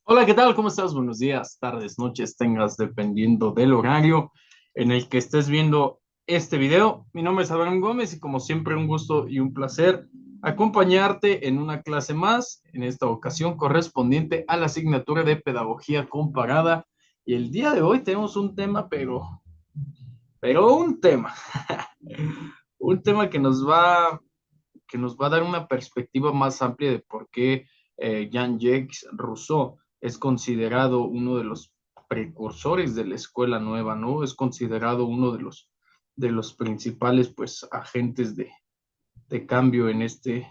Hola, ¿qué tal? ¿Cómo estás? Buenos días, tardes, noches, tengas dependiendo del horario en el que estés viendo este video. Mi nombre es Abraham Gómez y como siempre un gusto y un placer acompañarte en una clase más, en esta ocasión correspondiente a la asignatura de Pedagogía Comparada. Y el día de hoy tenemos un tema, pero un tema, un tema que nos va a dar una perspectiva más amplia de por qué Jean-Jacques Rousseau es considerado uno de los precursores de la escuela nueva, ¿no? Es considerado uno de los principales, pues, agentes de cambio en este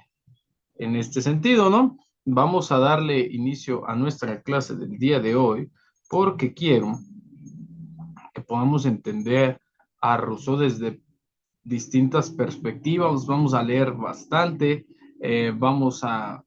sentido, ¿no? Vamos a darle inicio a nuestra clase del día de hoy porque quiero que podamos entender a Rousseau desde distintas perspectivas, vamos a leer bastante, vamos a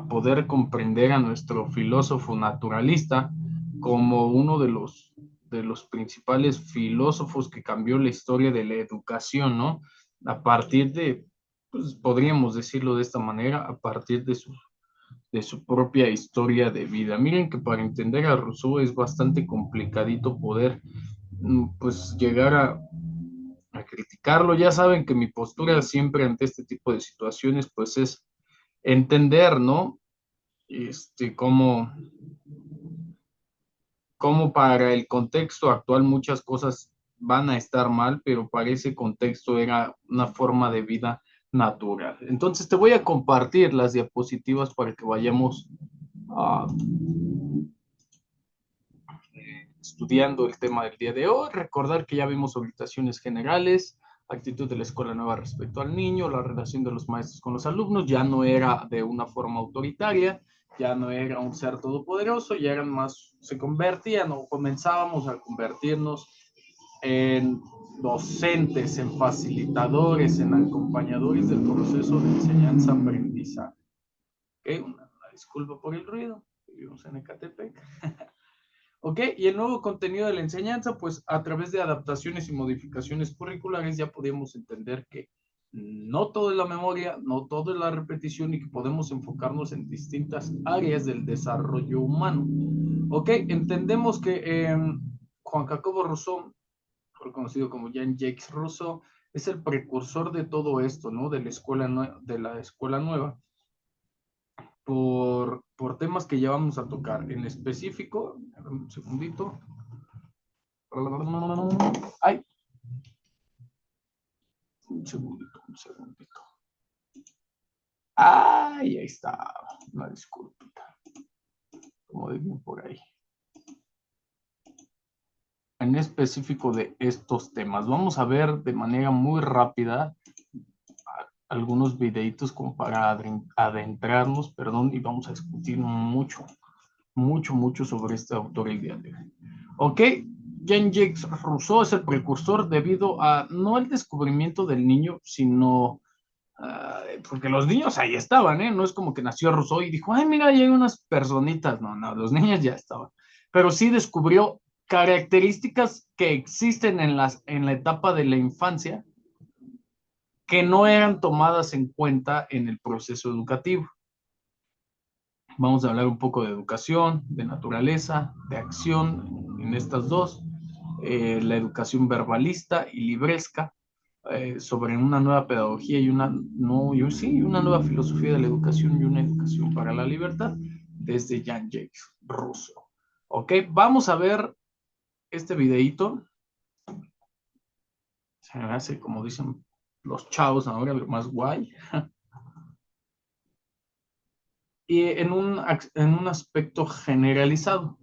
poder comprender a nuestro filósofo naturalista como uno de los principales filósofos que cambió la historia de la educación, ¿no? A partir de, pues podríamos decirlo de esta manera, a partir de su propia historia de vida. Miren que para entender a Rousseau es bastante complicadito poder, pues, llegar a criticarlo. Ya saben que mi postura siempre ante este tipo de situaciones, pues es entender, ¿no? Cómo, cómo para el contexto actual muchas cosas van a estar mal, pero para ese contexto era una forma de vida natural. Entonces te voy a compartir las diapositivas para que vayamos uh, estudiando el tema del día de hoy. Recordar que ya vimos orientaciones generales, actitud de la escuela nueva respecto al niño, la relación de los maestros con los alumnos, ya no era de una forma autoritaria, ya no era un ser todopoderoso, ya eran más, se convertían o comenzábamos a convertirnos en docentes, en facilitadores, en acompañadores del proceso de enseñanza-aprendizaje. ¿Okay? Una disculpa por el ruido, vivimos en Ecatepec. ¿Ok? Y el nuevo contenido de la enseñanza, pues a través de adaptaciones y modificaciones curriculares ya podemos entender que no todo es la memoria, no todo es la repetición y que podemos enfocarnos en distintas áreas del desarrollo humano. ¿Ok? Entendemos que Juan Jacobo Rousseau, conocido como Jean-Jacques Rousseau, es el precursor de todo esto, ¿no? De la escuela nueva por temas que ya vamos a tocar. En específico, un segundito. Ay, un segundito, un segundito. Ay, ahí está. Una disculpita. Como digo por ahí. En específico de estos temas. Vamos a ver de manera muy rápida algunos videitos como para adentrarnos, perdón, y vamos a discutir mucho sobre este autor el día de hoy. Ok, Jean-Jacques Rousseau es el precursor debido a no el descubrimiento del niño, sino porque los niños ahí estaban, ¿eh? No es como que nació Rousseau y dijo, ay, mira, ahí hay unas personitas. No, no, los niños ya estaban. Pero sí descubrió características que existen en la etapa de la infancia que no eran tomadas en cuenta en el proceso educativo. Vamos a hablar un poco de educación, de naturaleza, de acción en estas dos, la educación verbalista y libresca, sobre una nueva pedagogía y una, no, yo, sí, una nueva filosofía de la educación y una educación para la libertad desde Jean-Jacques Rousseau. Ok, vamos a ver este videito. Se me hace, como dicen los chavos ahora, lo más guay. Y en un aspecto generalizado.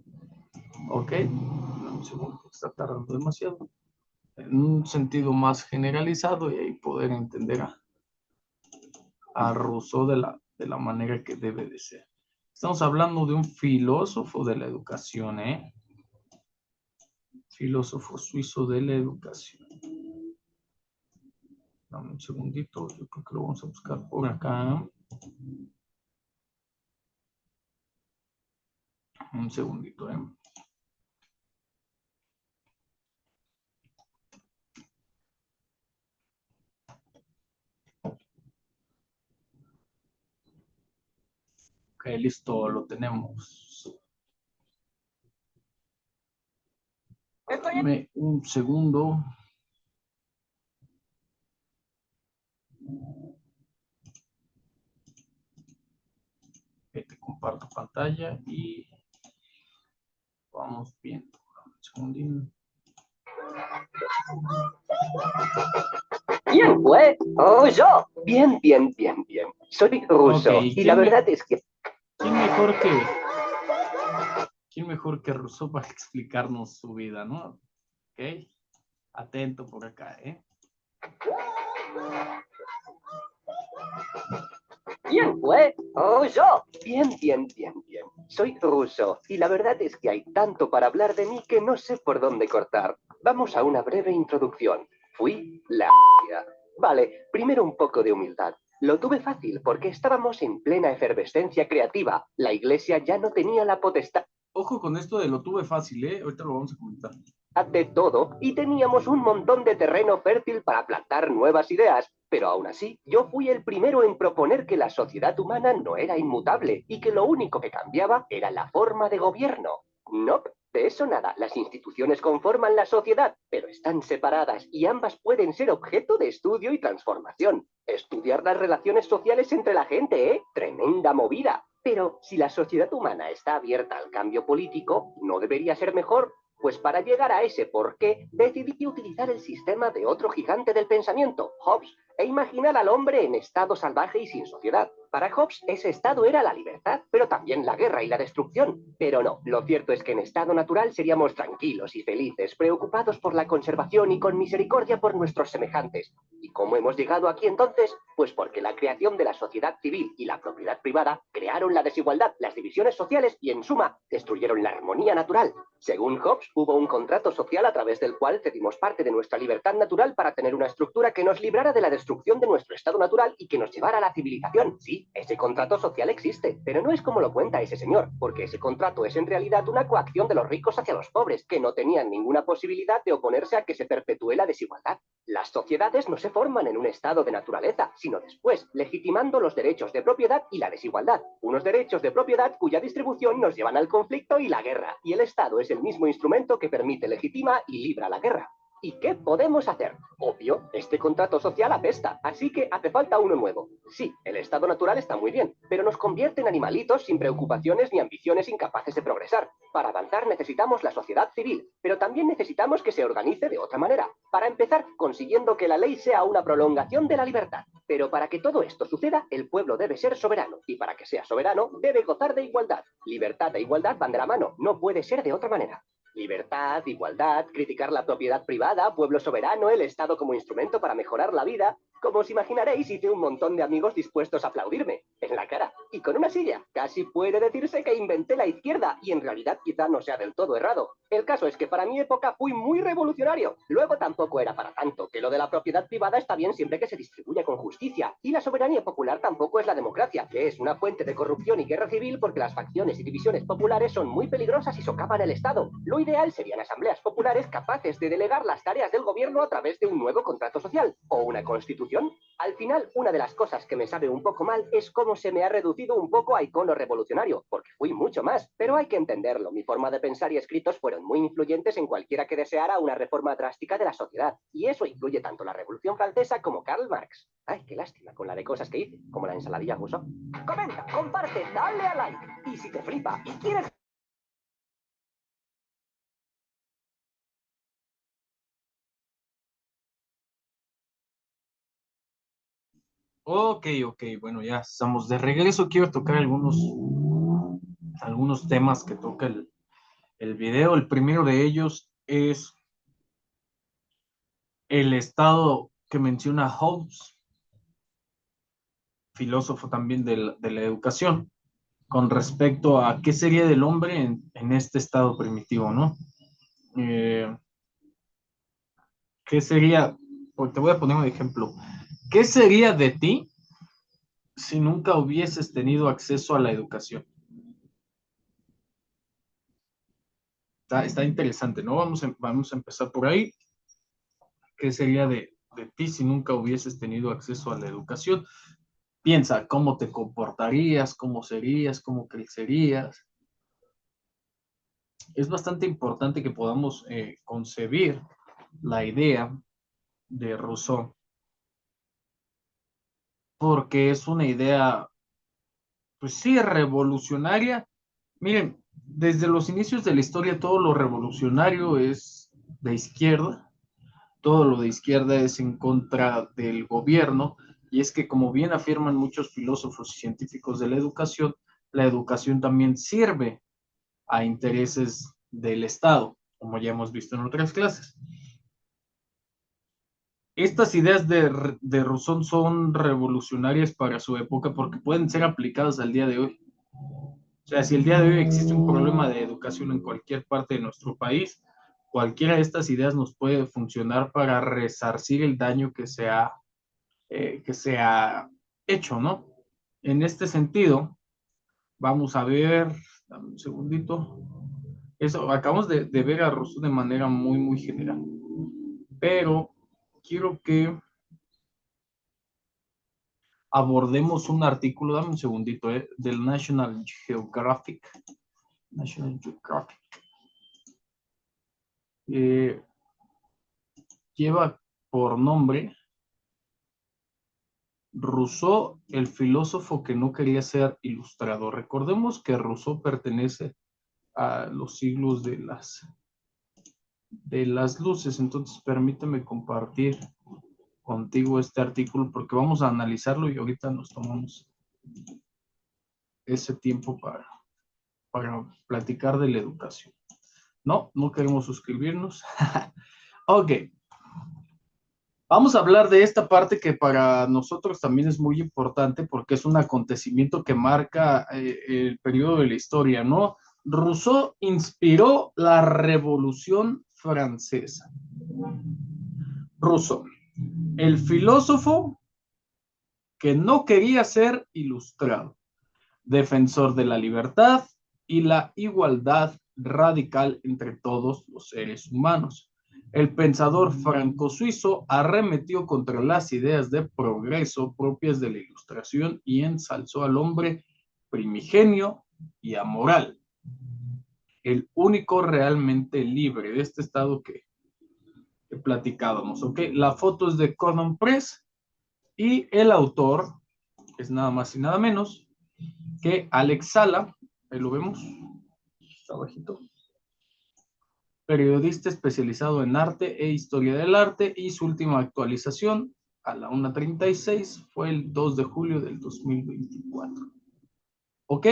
Ok, un segundo, está tardando demasiado. En un sentido más generalizado y ahí poder entender a Rousseau de la manera que debe de ser. Estamos hablando de un filósofo de la educación, ¿eh? Filósofo suizo de la educación. Dame un segundito, yo creo que lo vamos a buscar por acá. Un segundito, ¿eh? Ok, listo, lo tenemos. Dame un segundo. Te comparto pantalla y vamos viendo. Un segundín. ¿Quién fue? Oh, yo. Bien. Soy ruso. Okay, y la verdad es que... ¿Quién mejor que Rousseau para explicarnos su vida, no? Ok. Atento por acá, ¿eh? ¿Quién fue? Oh, yo. Bien. Soy ruso. Y la verdad es que hay tanto para hablar de mí que no sé por dónde cortar. Vamos a una breve introducción. Fui la... Vale, primero un poco de humildad. Lo tuve fácil porque estábamos en plena efervescencia creativa. La iglesia ya no tenía la potestad Ojo con esto de lo tuve fácil, ¿eh? Ahorita lo vamos a comentar. de todo y teníamos un montón de terreno fértil para plantar nuevas ideas, pero aún así yo fui el primero en proponer que la sociedad humana no era inmutable y que lo único que cambiaba era la forma de gobierno. Nope, de eso nada, las instituciones conforman la sociedad, pero están separadas y ambas pueden ser objeto de estudio y transformación. Estudiar las relaciones sociales entre la gente, ¿eh? Tremenda movida. Pero si la sociedad humana está abierta al cambio político, ¿no debería ser mejor? Pues para llegar a ese porqué, decidí utilizar el sistema de otro gigante del pensamiento, Hobbes, e imaginar al hombre en estado salvaje y sin sociedad. Para Hobbes, ese estado era la libertad, pero también la guerra y la destrucción. Pero no, lo cierto es que en estado natural seríamos tranquilos y felices, preocupados por la conservación y con misericordia por nuestros semejantes. ¿Y cómo hemos llegado aquí entonces? Pues porque la creación de la sociedad civil y la propiedad privada crearon la desigualdad, las divisiones sociales y, en suma, destruyeron la armonía natural. Según Hobbes, hubo un contrato social a través del cual cedimos parte de nuestra libertad natural para tener una estructura que nos librara de la destrucción de nuestro estado natural y que nos llevara a la civilización. Sí, ese contrato social existe, pero no es como lo cuenta ese señor, porque ese contrato es en realidad una coacción de los ricos hacia los pobres, que no tenían ninguna posibilidad de oponerse a que se perpetúe la desigualdad. Las sociedades no se forman en un estado de naturaleza, sino después, legitimando los derechos de propiedad y la desigualdad. Unos derechos de propiedad cuya distribución nos llevan al conflicto y la guerra, y el Estado es el mismo instrumento que permite, legitima y libra la guerra. ¿Y qué podemos hacer? Obvio, este contrato social apesta, así que hace falta uno nuevo. Sí, el estado natural está muy bien, pero nos convierte en animalitos sin preocupaciones ni ambiciones incapaces de progresar. Para avanzar necesitamos la sociedad civil, pero también necesitamos que se organice de otra manera. Para empezar, consiguiendo que la ley sea una prolongación de la libertad. Pero para que todo esto suceda, el pueblo debe ser soberano, y para que sea soberano, debe gozar de igualdad. Libertad e igualdad van de la mano, no puede ser de otra manera. Libertad, igualdad, criticar la propiedad privada, pueblo soberano, el Estado como instrumento para mejorar la vida. Como os imaginaréis, hice un montón de amigos dispuestos a aplaudirme, en la cara, y con una silla. Casi puede decirse que inventé la izquierda, y en realidad quizá no sea del todo errado. El caso es que para mi época fui muy revolucionario. Luego tampoco era para tanto, que lo de la propiedad privada está bien siempre que se distribuya con justicia. Y la soberanía popular tampoco es la democracia, que es una fuente de corrupción y guerra civil porque las facciones y divisiones populares son muy peligrosas y socavan el Estado. Lo ideal serían asambleas populares capaces de delegar las tareas del gobierno a través de un nuevo contrato social o una constitución. Al final, una de las cosas que me sabe un poco mal es cómo se me ha reducido un poco a icono revolucionario, porque fui mucho más, pero hay que entenderlo. Mi forma de pensar y escritos fueron muy influyentes en cualquiera que deseara una reforma drástica de la sociedad, y eso incluye tanto la Revolución Francesa como Karl Marx. Ay, qué lástima con la de cosas que hice, como la ensaladilla rusa. Comenta, comparte, dale a like, y si te flipa y quieres... Ok, bueno, ya estamos de regreso. Quiero tocar algunos temas que toca el video. El primero de ellos es el estado que menciona Hobbes, filósofo también de la educación, con respecto a qué sería del hombre en este estado primitivo, ¿no? Eh, ¿Qué sería? Pues te voy a poner un ejemplo. ¿Qué sería de ti si nunca hubieses tenido acceso a la educación? Está interesante, ¿no? Vamos a empezar por ahí. ¿Qué sería de ti si nunca hubieses tenido acceso a la educación? Piensa cómo te comportarías, cómo serías, cómo crecerías. es bastante importante que podamos concebir la idea de Rousseau, porque es una idea, pues sí, revolucionaria. Miren, desde los inicios de la historia todo lo revolucionario es de izquierda, todo lo de izquierda es en contra del gobierno, y es que como bien afirman muchos filósofos y científicos de la educación también sirve a intereses del Estado, como ya hemos visto en otras clases. Estas ideas de Rousseau son revolucionarias para su época porque pueden ser aplicadas al día de hoy. O sea, si el día de hoy existe un problema de educación en cualquier parte de nuestro país, cualquiera de estas ideas nos puede funcionar para resarcir el daño que se ha hecho, ¿no? En este sentido, vamos a ver, dame un segundito, eso, acabamos de ver a Rousseau de manera muy, muy general, pero quiero que abordemos un artículo, dame un segundito, del National Geographic. National Geographic. Eh, lleva por nombre Rousseau, el filósofo que no quería ser ilustrador. Recordemos que Rousseau pertenece a los siglos de las luces, entonces permíteme compartir contigo este artículo porque vamos a analizarlo y ahorita nos tomamos ese tiempo para platicar de la educación. No, no queremos suscribirnos. Ok. Vamos a hablar de esta parte que para nosotros también es muy importante porque es un acontecimiento que marca el periodo de la historia, ¿no? Rousseau inspiró la Revolución Francesa. Rousseau, el filósofo que no quería ser ilustrado, defensor de la libertad y la igualdad radical entre todos los seres humanos. El pensador franco-suizo arremetió contra las ideas de progreso propias de la Ilustración y ensalzó al hombre primigenio y amoral, el único realmente libre de este estado que platicábamos. ¿Ok? La foto es de Cordon Press y el autor es nada más y nada menos que Alex Sala, ahí lo vemos, está bajito, periodista especializado en arte e historia del arte, y su última actualización a la 1:36 fue el 2 de julio del 2024. ¿Ok?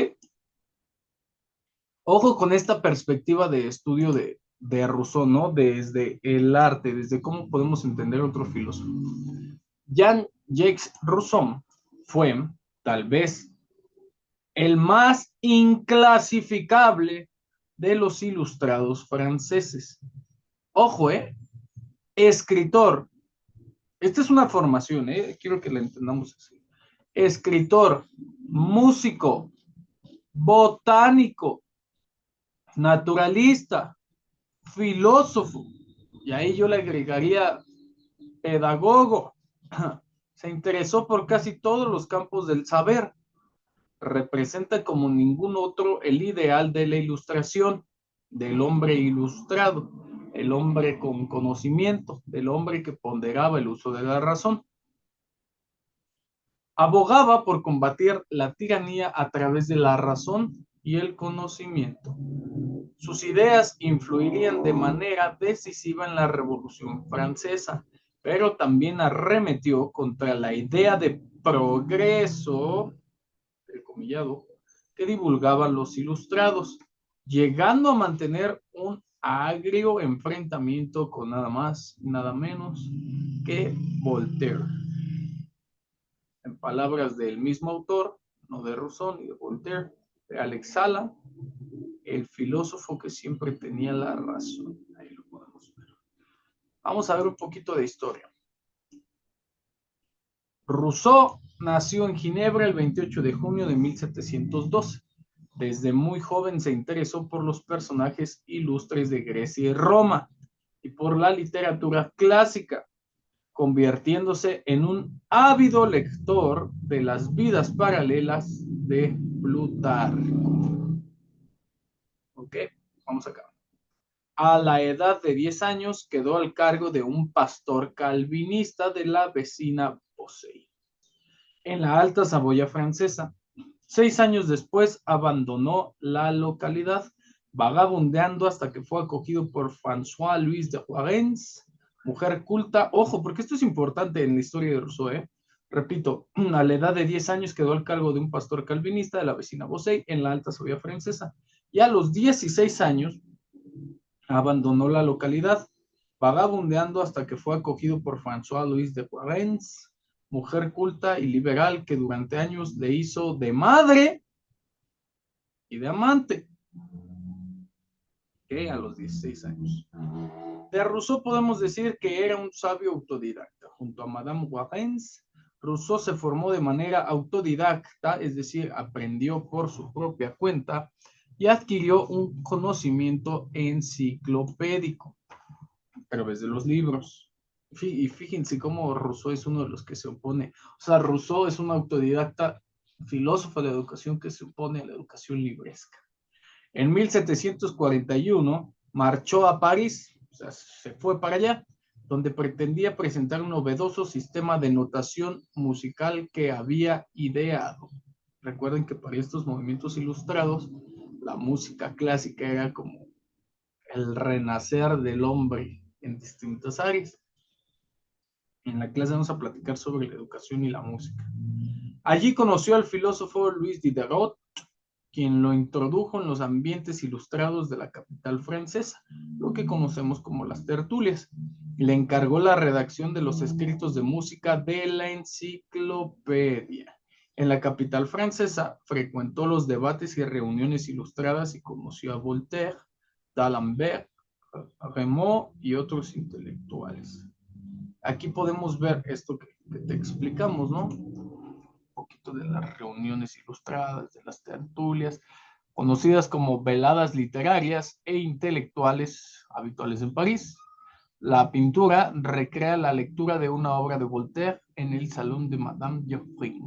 Ojo con esta perspectiva de estudio de Rousseau, ¿no? Desde el arte, desde cómo podemos entender otro filósofo. Jean-Jacques Rousseau fue, tal vez, el más inclasificable de los ilustrados franceses. Ojo, escritor. Esta es una formación, quiero que la entendamos así. Escritor, músico, botánico, naturalista, filósofo, y ahí yo le agregaría pedagogo. Se interesó por casi todos los campos del saber. Representa como ningún otro el ideal de la ilustración, del hombre ilustrado, el hombre con conocimiento, del hombre que ponderaba el uso de la razón. Abogaba por combatir la tiranía a través de la razón y el conocimiento. Sus ideas influirían de manera decisiva en la Revolución Francesa, pero también arremetió contra la idea de progreso, entrecomillado, que divulgaban los ilustrados, llegando a mantener un agrio enfrentamiento con nada más, nada menos que Voltaire. En palabras del mismo autor, no de Rousseau ni de Voltaire, de Alex Sala, el filósofo que siempre tenía la razón. Ahí lo podemos ver. Vamos a ver un poquito de historia. Rousseau nació en Ginebra el 28 de junio de 1712. Desde muy joven se interesó por los personajes ilustres de Grecia y Roma y por la literatura clásica, convirtiéndose en un ávido lector de las vidas paralelas de Plutarco. ¿Ok? vamos acá. A la edad de 10 años quedó al cargo de un pastor calvinista de la vecina Beausset, en la Alta Saboya francesa. 6 años después abandonó la localidad, vagabundeando hasta que fue acogido por François-Louis de Warens, mujer culta. Ojo, porque esto es importante en la historia de Rousseau, ¿eh? Repito, a la edad de 10 años quedó al cargo de un pastor calvinista de la vecina Beausset en la Alta Saboya francesa. Y a los 16 años abandonó la localidad, vagabundeando hasta que fue acogido por François-Louis de Warens, mujer culta y liberal que durante años le hizo de madre y de amante, que a los 16 años. De Rousseau podemos decir que era un sabio autodidacta. Junto a Madame Warens, Rousseau se formó de manera autodidacta, es decir, aprendió por su propia cuenta y adquirió un conocimiento enciclopédico a través de los libros. Y fíjense cómo Rousseau es uno de los que se opone. O sea, Rousseau es un autodidacta filósofo de la educación que se opone a la educación libresca. En 1741 marchó a París, o sea, se fue para allá, donde pretendía presentar un novedoso sistema de notación musical que había ideado. Recuerden que para estos movimientos ilustrados, la música clásica era como el renacer del hombre en distintas áreas. En la clase vamos a platicar sobre la educación y la música. Allí conoció al filósofo Louis Diderot, quien lo introdujo en los ambientes ilustrados de la capital francesa, lo que conocemos como las tertulias. Le encargó la redacción de los escritos de música de la enciclopedia. En la capital francesa frecuentó los debates y reuniones ilustradas y conoció a Voltaire, d'Alembert, Rameau y otros intelectuales. Aquí podemos ver esto que te explicamos, ¿no? Poquito de las reuniones ilustradas, de las tertulias, conocidas como veladas literarias e intelectuales habituales en París. La pintura recrea la lectura de una obra de Voltaire en el salón de Madame Geoffroy.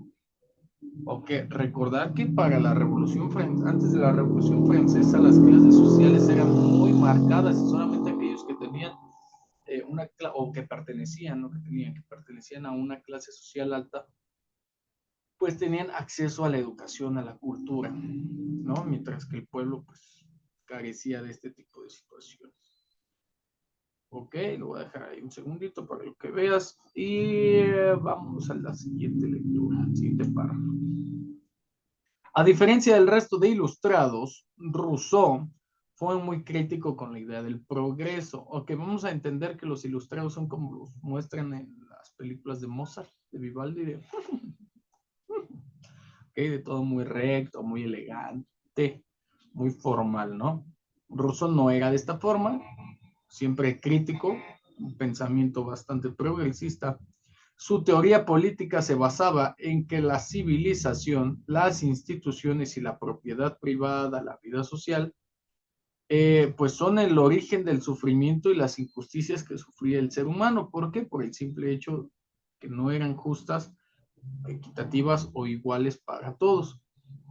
Ok, recordar que para la Revolución Francesa, antes de la Revolución Francesa, las clases sociales eran muy marcadas y solamente aquellos que tenían o que pertenecían, no que tenían, que pertenecían a una clase social alta, pues tenían acceso a la educación, a la cultura, ¿no? Mientras que el pueblo, pues, carecía de este tipo de situaciones. Ok, lo voy a dejar ahí un segundito para que veas y vamos a la siguiente lectura, al siguiente párrafo. A diferencia del resto de ilustrados, Rousseau fue muy crítico con la idea del progreso. Ok, vamos a entender que los ilustrados son como los muestran en las películas de Mozart, de Vivaldi, de todo muy recto, muy elegante, muy formal, ¿no? Rousseau no era de esta forma, siempre crítico, un pensamiento bastante progresista. Su teoría política se basaba en que la civilización, las instituciones y la propiedad privada, la vida social, pues son el origen del sufrimiento y las injusticias que sufría el ser humano. ¿Por qué? Por el simple hecho que no eran justas, equitativas o iguales para todos.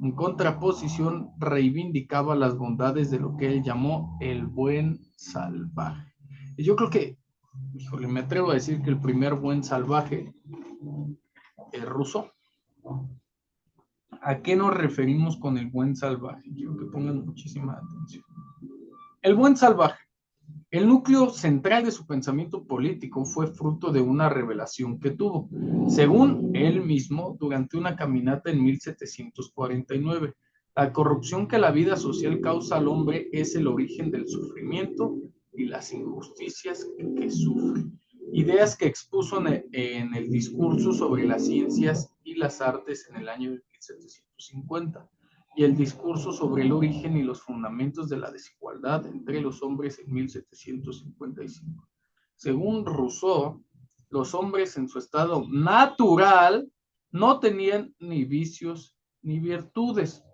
En contraposición, reivindicaba las bondades de lo que él llamó el buen salvaje. Y yo creo que, híjole, me atrevo a decir que el primer buen salvaje es Rousseau. ¿A qué nos referimos con el buen salvaje? Quiero que pongan muchísima atención. El buen salvaje. El núcleo central de su pensamiento político fue fruto de una revelación que tuvo, según él mismo, durante una caminata en 1749. La corrupción que la vida social causa al hombre es el origen del sufrimiento y las injusticias que sufre. Ideas que expuso en el discurso sobre las ciencias y las artes en el año 1750 y el discurso sobre el origen y los fundamentos de la desigualdad entre los hombres en 1755. Según Rousseau, los hombres en su estado natural no tenían ni vicios ni virtudes.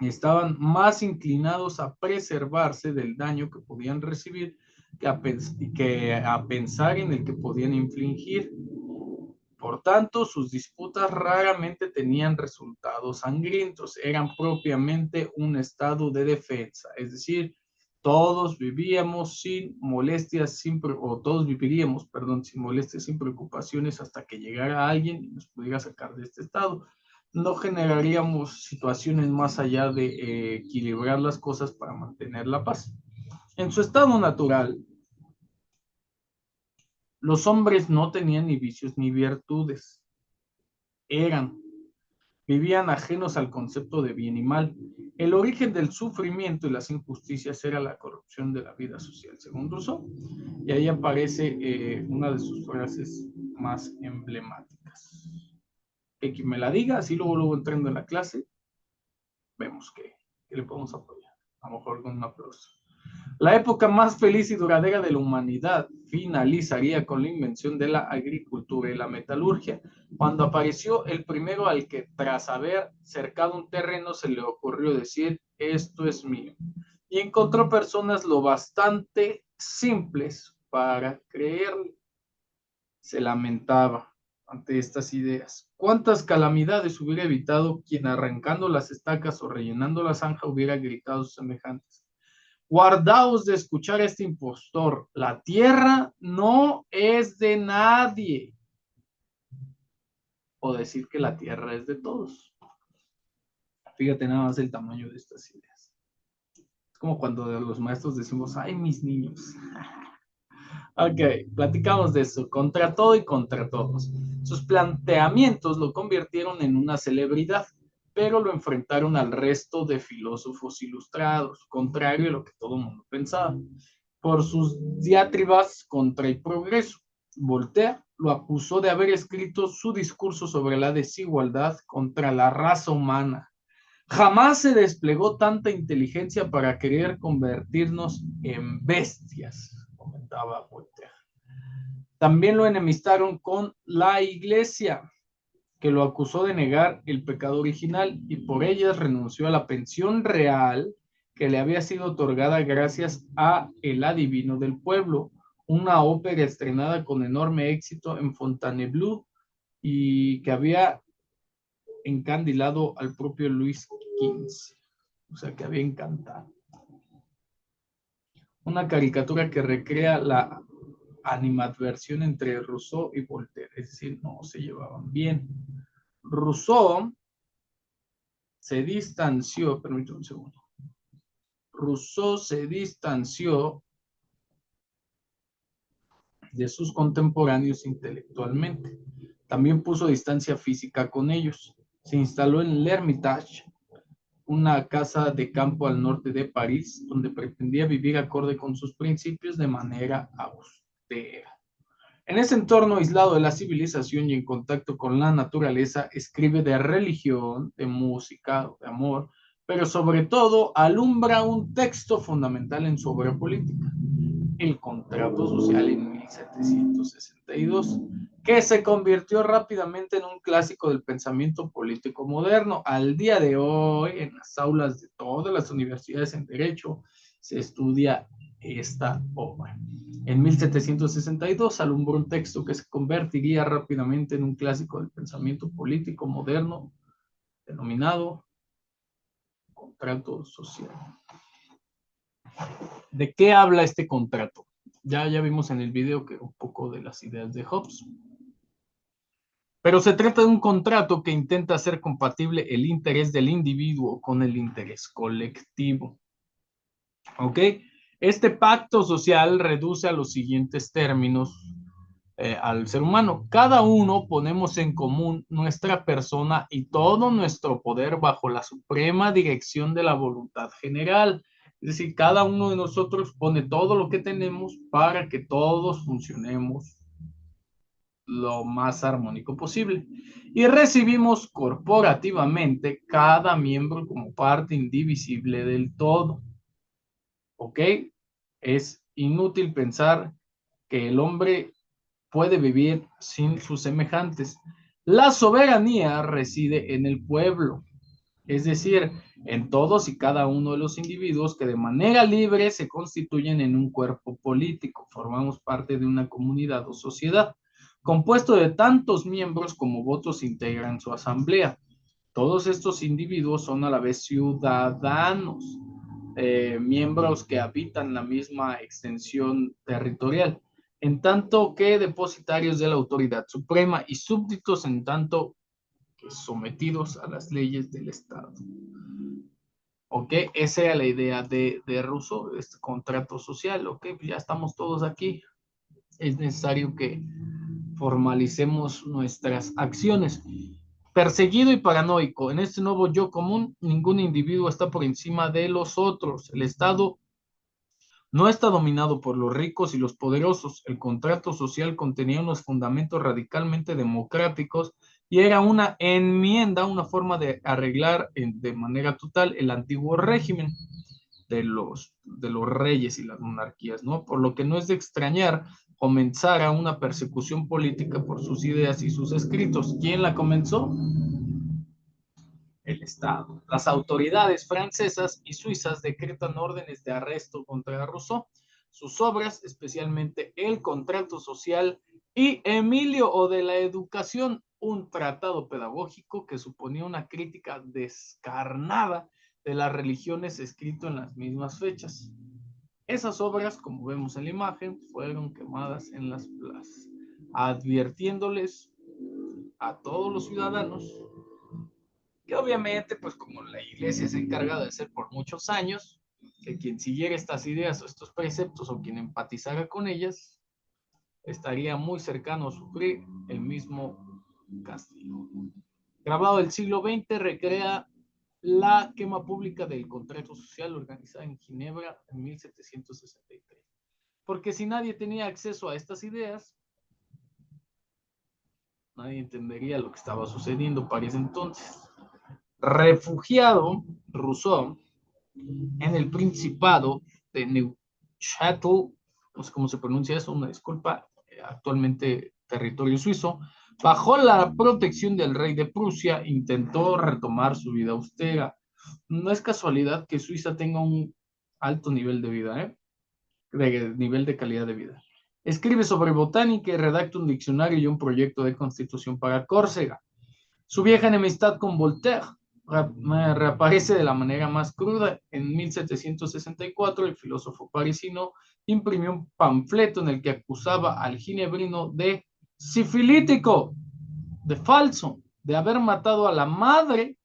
Estaban más inclinados a preservarse del daño que podían recibir que a pensar en el que podían infligir. Por tanto, sus disputas raramente tenían resultados sangrientos, eran propiamente un estado de defensa, es decir, Todos vivíamos sin molestias, o todos viviríamos, perdón, sin molestias, sin preocupaciones hasta que llegara alguien y nos pudiera sacar de este estado. No generaríamos situaciones más allá de equilibrar las cosas para mantener la paz. En su estado natural, los hombres no tenían ni vicios ni virtudes. Vivían ajenos al concepto de bien y mal. El origen del sufrimiento y las injusticias era la corrupción de la vida social, según Rousseau. Y ahí aparece una de sus frases más emblemáticas. Que quien me la diga, así luego entrando en la clase, vemos que le podemos apoyar. A lo mejor con un aplauso. La época más feliz y duradera de la humanidad finalizaría con la invención de la agricultura y la metalurgia, cuando apareció el primero al que, tras haber cercado un terreno, se le ocurrió decir, esto es mío. Y encontró personas lo bastante simples para creerle. Se lamentaba ante estas ideas. ¿Cuántas calamidades hubiera evitado quien arrancando las estacas o rellenando la zanja hubiera gritado semejantes? Guardaos de escuchar a este impostor. La tierra no es de nadie. O decir que la tierra es de todos. Fíjate nada más el tamaño de estas ideas. Es como cuando los maestros decimos, ay, mis niños. Ok, platicamos de eso, contra todo y contra todos. Sus planteamientos lo convirtieron en una celebridad, pero lo enfrentaron al resto de filósofos ilustrados, contrario a lo que todo el mundo pensaba. Por sus diatribas contra el progreso, Voltaire lo acusó de haber escrito su discurso sobre la desigualdad contra la raza humana. Jamás se desplegó tanta inteligencia para querer convertirnos en bestias, comentaba Voltaire. También lo enemistaron con la Iglesia, que lo acusó de negar el pecado original y por ellas renunció a la pensión real que le había sido otorgada gracias a El Adivino del Pueblo, una ópera estrenada con enorme éxito en Fontainebleau y que había encandilado al propio Luis XV, o sea que había encantado. Una caricatura que recrea la animadversión entre Rousseau y Voltaire, es decir, no se llevaban bien. Rousseau se distanció, permítame un segundo. Rousseau se distanció de sus contemporáneos intelectualmente. También puso distancia física con ellos. Se instaló en l'Hermitage, una casa de campo al norte de París, donde pretendía vivir acorde con sus principios de manera austera. En ese entorno aislado de la civilización y en contacto con la naturaleza, escribe de religión, de música, de amor, pero sobre todo alumbra un texto fundamental en su obra política, el contrato social en 1762, que se convirtió rápidamente en un clásico del pensamiento político moderno. Al día de hoy, en las aulas de todas las universidades en Derecho, se estudia esta obra. En 1762 alumbró un texto que se convertiría rápidamente en un clásico del pensamiento político moderno, denominado contrato social. ¿De qué habla este contrato? Ya vimos en el video que un poco de las ideas de Hobbes. Pero se trata de un contrato que intenta hacer compatible el interés del individuo con el interés colectivo. ¿Ok? Este pacto social reduce a los siguientes términos al ser humano. Cada uno ponemos en común nuestra persona y todo nuestro poder bajo la suprema dirección de la voluntad general. Es decir, cada uno de nosotros pone todo lo que tenemos para que todos funcionemos lo más armónico posible. Y recibimos corporativamente cada miembro como parte indivisible del todo. ¿Ok? Es inútil pensar que el hombre puede vivir sin sus semejantes. La soberanía reside en el pueblo, es decir, en todos y cada uno de los individuos que de manera libre se constituyen en un cuerpo político. Formamos parte de una comunidad o sociedad, compuesto de tantos miembros como votos integran su asamblea. Todos estos individuos son a la vez ciudadanos. miembros que habitan la misma extensión territorial, en tanto que depositarios de la autoridad suprema y súbditos en tanto que sometidos a las leyes del Estado. ¿Ok? Esa era la idea de Rousseau, este contrato social. ¿Ok? Ya estamos todos aquí. Es necesario que formalicemos nuestras acciones. Perseguido y paranoico. En este nuevo yo común, ningún individuo está por encima de los otros. El Estado no está dominado por los ricos y los poderosos. El contrato social contenía unos fundamentos radicalmente democráticos y era una enmienda, una forma de arreglar de manera total el antiguo régimen de los reyes y las monarquías, ¿no? Por lo que no es de extrañar comenzara una persecución política por sus ideas y sus escritos. ¿Quién la comenzó? El Estado. Las autoridades francesas y suizas decretan órdenes de arresto contra Rousseau. Sus obras, especialmente El contrato social y Emilio o de la educación, un tratado pedagógico que suponía una crítica descarnada de las religiones, escrito en las mismas fechas. Esas obras, como vemos en la imagen, fueron quemadas en las plazas, advirtiéndoles a todos los ciudadanos que obviamente, pues como la iglesia se ha encargado de hacer por muchos años, que quien siguiera estas ideas o estos preceptos o quien empatizara con ellas, estaría muy cercano a sufrir el mismo castigo. Grabado del siglo XX, recrea la quema pública del contrato social organizada en Ginebra en 1763. Porque si nadie tenía acceso a estas ideas, nadie entendería lo que estaba sucediendo para ese entonces. Refugiado, Rousseau, en el Principado de Neuchâtel, no sé cómo se pronuncia eso, una disculpa, actualmente territorio suizo, bajo la protección del rey de Prusia, intentó retomar su vida austera. No es casualidad que Suiza tenga un alto nivel de vida, de nivel de calidad de vida. Escribe sobre botánica y redacta un diccionario y un proyecto de constitución para Córcega. Su vieja enemistad con Voltaire reaparece de la manera más cruda. En 1764, el filósofo parisino imprimió un panfleto en el que acusaba al ginebrino de sifilítico, de falso, de haber matado a la madre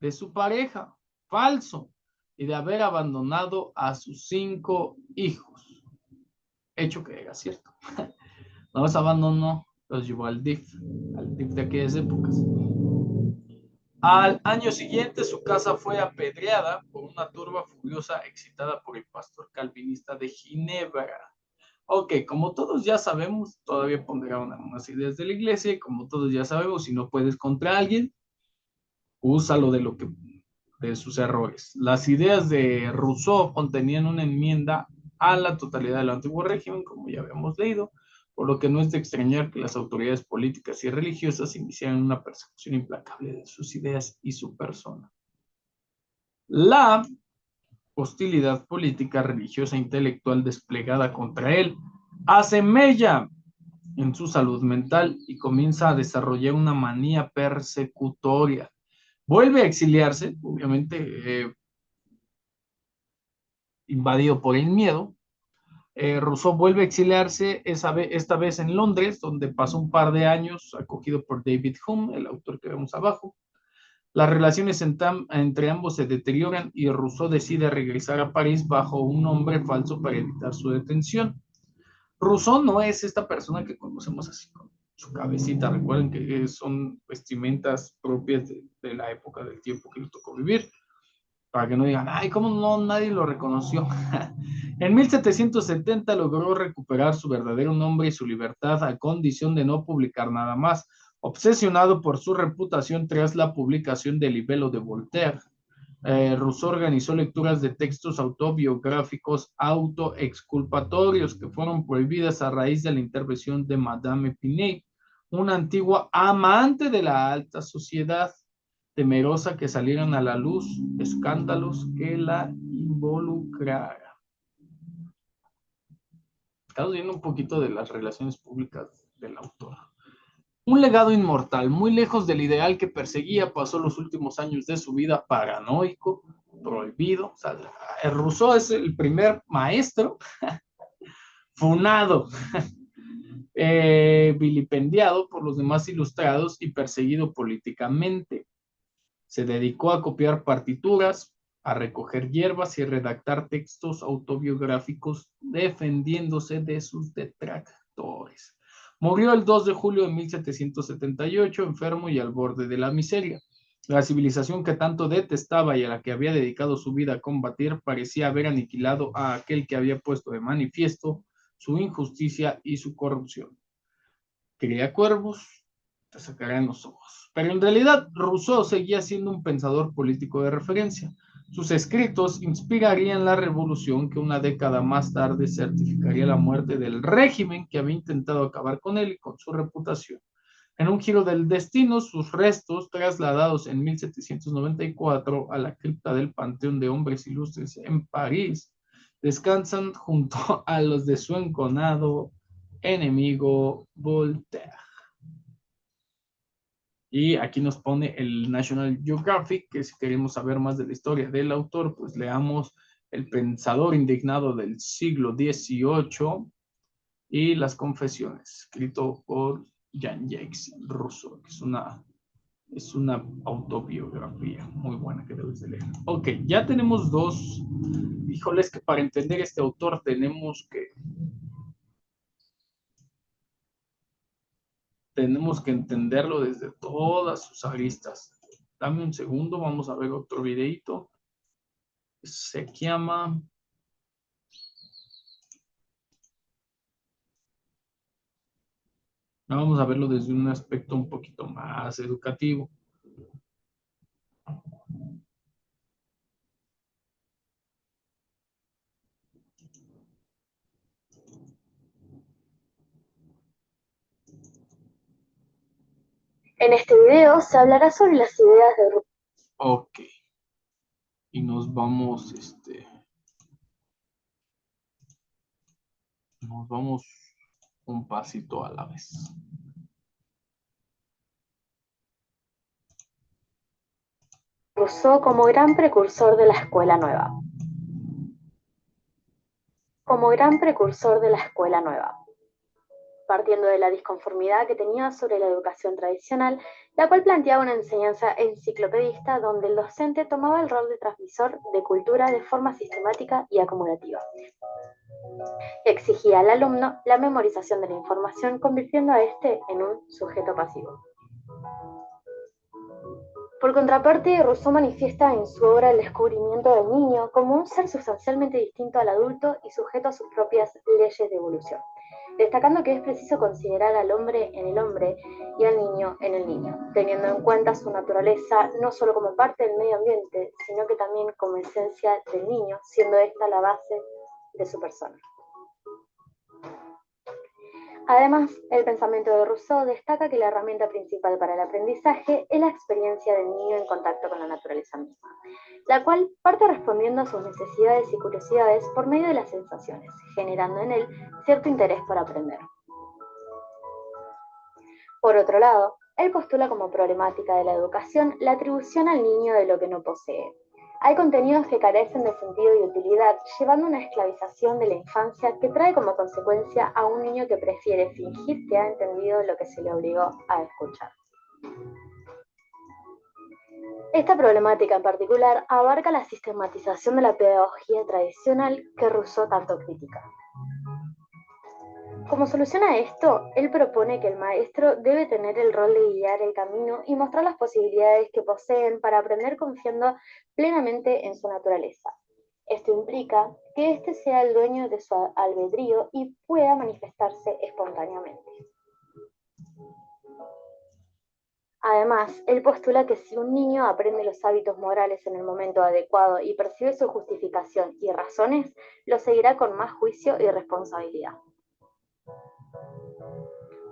de su pareja, falso, y de haber abandonado a sus 5 hijos. Hecho que era cierto. No los abandonó, los llevó al DIF de aquellas épocas. Al año siguiente, su casa fue apedreada por una turba furiosa excitada por el pastor calvinista de Ginebra. Ok, como todos ya sabemos, todavía pondrán unas ideas de la iglesia, y como todos ya sabemos, si no puedes contra alguien, úsalo de sus errores. Las ideas de Rousseau contenían una enmienda a la totalidad del antiguo régimen, como ya habíamos leído, por lo que no es de extrañar que las autoridades políticas y religiosas iniciaran una persecución implacable de sus ideas y su persona. La hostilidad política, religiosa e intelectual desplegada contra él hace mella en su salud mental y comienza a desarrollar una manía persecutoria. Vuelve a exiliarse, obviamente invadido por el miedo. Rousseau vuelve a exiliarse esta vez en Londres, donde pasó un par de años acogido por David Hume, el autor que vemos abajo. Las relaciones entre ambos se deterioran y Rousseau decide regresar a París bajo un nombre falso para evitar su detención. Rousseau no es esta persona que conocemos así con su cabecita. Recuerden que son vestimentas propias de la época del tiempo que le tocó vivir. Para que no digan, ay, ¿cómo no? Nadie lo reconoció. En 1770 logró recuperar su verdadero nombre y su libertad a condición de no publicar nada más, obsesionado por su reputación tras la publicación del libelo de Voltaire. Rousseau organizó lecturas de textos autobiográficos autoexculpatorios que fueron prohibidas a raíz de la intervención de Madame Epinay, una antigua amante de la alta sociedad, temerosa que salieran a la luz escándalos que la involucraran. Estamos viendo un poquito de las relaciones públicas del autor. Un legado inmortal, muy lejos del ideal que perseguía, pasó los últimos años de su vida paranoico, prohibido, o sea, Rousseau es el primer maestro funado, vilipendiado por los demás ilustrados y perseguido políticamente. Se dedicó a copiar partituras, a recoger hierbas y redactar textos autobiográficos defendiéndose de sus detractores. Murió el 2 de julio de 1778, enfermo y al borde de la miseria. La civilización que tanto detestaba y a la que había dedicado su vida a combatir parecía haber aniquilado a aquel que había puesto de manifiesto su injusticia y su corrupción. Cría cuervos, te sacarán los ojos. Pero en realidad, Rousseau seguía siendo un pensador político de referencia. Sus escritos inspirarían la revolución que una década más tarde certificaría la muerte del régimen que había intentado acabar con él y con su reputación. En un giro del destino, sus restos, trasladados en 1794 a la cripta del Panteón de Hombres Ilustres en París, descansan junto a los de su enconado enemigo Voltaire. Y aquí nos pone el National Geographic, que si queremos saber más de la historia del autor, pues leamos El pensador indignado del siglo XVIII y Las confesiones, escrito por Jean-Jacques Rousseau, que es una autobiografía muy buena que debes de leer. Ok, ya tenemos dos. Híjoles, que para entender este autor tenemos que entenderlo desde todas sus aristas. Dame un segundo, vamos a ver otro videito. Se llama... Vamos a verlo desde un aspecto un poquito más educativo. En este video se hablará sobre las ideas de Rousseau. Ok. Y nos vamos, un pasito a la vez. Rousseau como gran precursor de la escuela nueva. Como gran precursor de la escuela nueva. Partiendo de la disconformidad que tenía sobre la educación tradicional, la cual planteaba una enseñanza enciclopedista donde el docente tomaba el rol de transmisor de cultura de forma sistemática y acumulativa. Exigía al alumno la memorización de la información, convirtiendo a éste en un sujeto pasivo. Por contraparte, Rousseau manifiesta en su obra el descubrimiento del niño como un ser sustancialmente distinto al adulto y sujeto a sus propias leyes de evolución, destacando que es preciso considerar al hombre en el hombre y al niño en el niño, teniendo en cuenta su naturaleza no solo como parte del medio ambiente, sino que también como esencia del niño, siendo esta la base de su persona. Además, el pensamiento de Rousseau destaca que la herramienta principal para el aprendizaje es la experiencia del niño en contacto con la naturaleza misma, la cual parte respondiendo a sus necesidades y curiosidades por medio de las sensaciones, generando en él cierto interés por aprender. Por otro lado, él postula como problemática de la educación la atribución al niño de lo que no posee. Hay contenidos que carecen de sentido y utilidad, llevando a una esclavización de la infancia que trae como consecuencia a un niño que prefiere fingir que ha entendido lo que se le obligó a escuchar. Esta problemática en particular abarca la sistematización de la pedagogía tradicional que Rousseau tanto critica. Como solución a esto, él propone que el maestro debe tener el rol de guiar el camino y mostrar las posibilidades que poseen para aprender confiando plenamente en su naturaleza. Esto implica que éste sea el dueño de su albedrío y pueda manifestarse espontáneamente. Además, él postula que si un niño aprende los hábitos morales en el momento adecuado y percibe su justificación y razones, lo seguirá con más juicio y responsabilidad.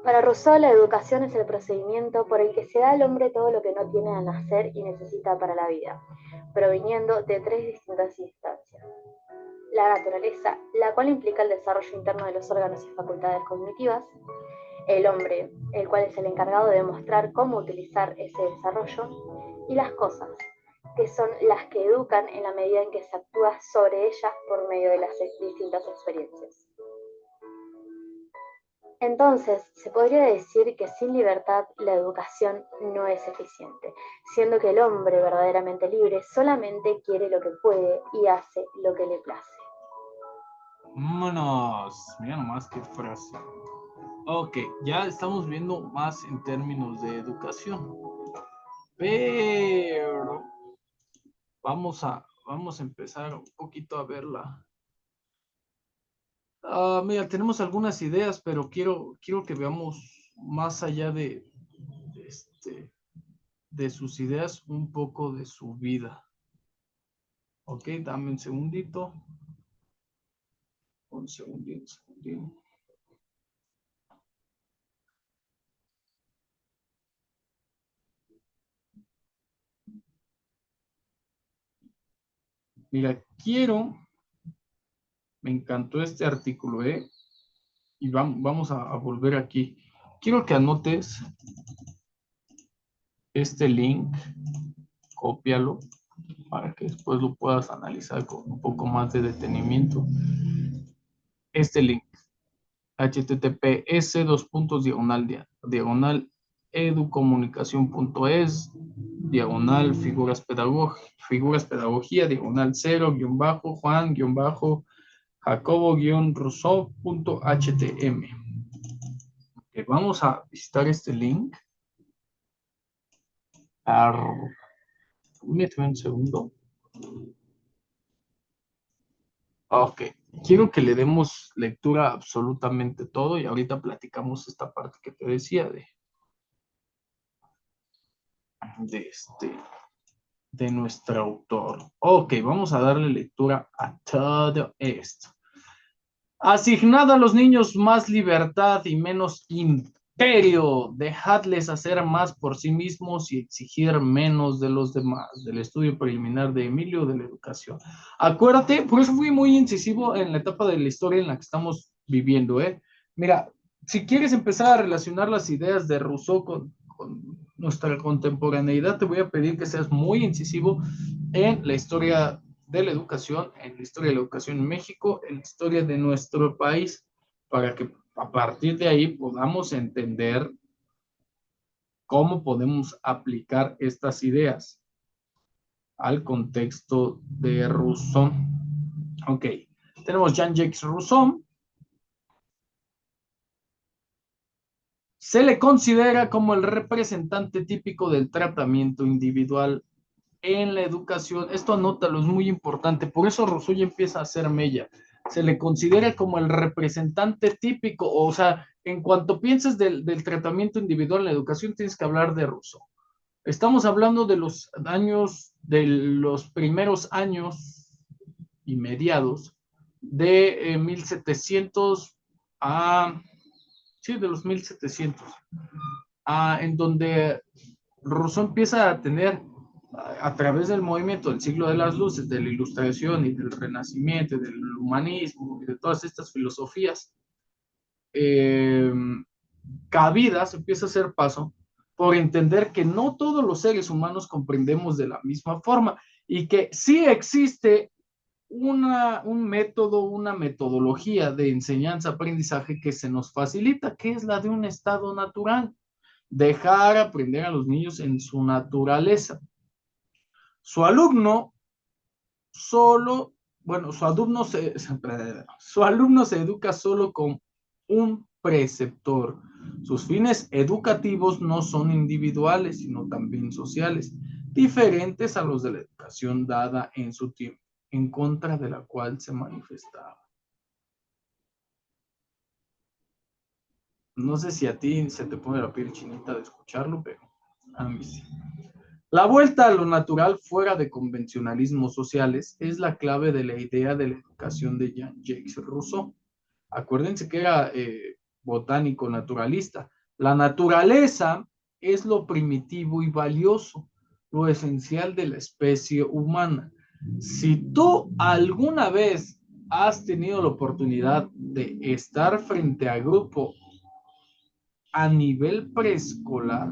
Para Rousseau, la educación es el procedimiento por el que se da al hombre todo lo que no tiene al nacer y necesita para la vida, proviniendo de tres distintas instancias. La naturaleza, la cual implica el desarrollo interno de los órganos y facultades cognitivas. El hombre, el cual es el encargado de mostrar cómo utilizar ese desarrollo. Y las cosas, que son las que educan en la medida en que se actúa sobre ellas por medio de las distintas experiencias. Entonces, se podría decir que sin libertad la educación no es eficiente, siendo que el hombre verdaderamente libre solamente quiere lo que puede y hace lo que le place. Vámonos, mira nomás qué frase. Ok, ya estamos viendo más en términos de educación, pero vamos a empezar un poquito a verla. Mira, tenemos algunas ideas, pero quiero que veamos más allá de sus ideas, un poco de su vida. Ok, dame un segundito. Un segundito. Mira, me encantó este artículo, y vamos a volver aquí. Quiero que anotes este link, cópialo, para que después lo puedas analizar con un poco más de detenimiento. Este link, https://diagonal educomunicación.es figuras pedagogía /Juan-Jacobo-Rousseau.htm. Vamos a visitar este link. Un segundo. Ok, quiero que le demos lectura a absolutamente todo y ahorita platicamos esta parte que te decía de nuestro autor. Ok, vamos a darle lectura a todo esto. Asignad a los niños más libertad y menos imperio. Dejadles hacer más por sí mismos y exigir menos de los demás. Del estudio preliminar de Emilio de la educación. Acuérdate, por eso fui muy incisivo en la etapa de la historia en la que estamos viviendo, ¿eh? Mira, si quieres empezar a relacionar las ideas de Rousseau con nuestra contemporaneidad, te voy a pedir que seas muy incisivo en la historia de la educación, en la historia de la educación en México, en la historia de nuestro país, para que a partir de ahí podamos entender cómo podemos aplicar estas ideas al contexto de Rousseau. Ok, tenemos Jean-Jacques Rousseau. Se le considera como el representante típico del tratamiento individual en la educación. Esto anótalo, es muy importante. Por eso Rousseau ya empieza a hacer mella. Se le considera como el representante típico, o sea, en cuanto pienses del tratamiento individual en la educación, tienes que hablar de Rousseau. Estamos hablando de los primeros años y mediados de 1700 a... Sí, de los 1700. En donde Rousseau empieza a tener a través del movimiento del siglo de las luces, de la ilustración y del renacimiento, y del humanismo y de todas estas filosofías cabidas, empieza a hacer paso por entender que no todos los seres humanos comprendemos de la misma forma y que sí existe un método, una metodología de enseñanza-aprendizaje que se nos facilita, que es la de un estado natural. Dejar aprender a los niños en su naturaleza. Su alumno solo, bueno, su alumno se educa solo con un preceptor. Sus fines educativos no son individuales, sino también sociales, diferentes a los de la educación dada en su tiempo, en contra de la cual se manifestaba. No sé si a ti se te pone la piel chinita de escucharlo, pero a mí sí. La vuelta a lo natural fuera de convencionalismos sociales es la clave de la idea de la educación de Jean-Jacques Rousseau. Acuérdense que era botánico naturalista. La naturaleza es lo primitivo y valioso, lo esencial de la especie humana. Si tú alguna vez has tenido la oportunidad de estar frente a grupo a nivel preescolar,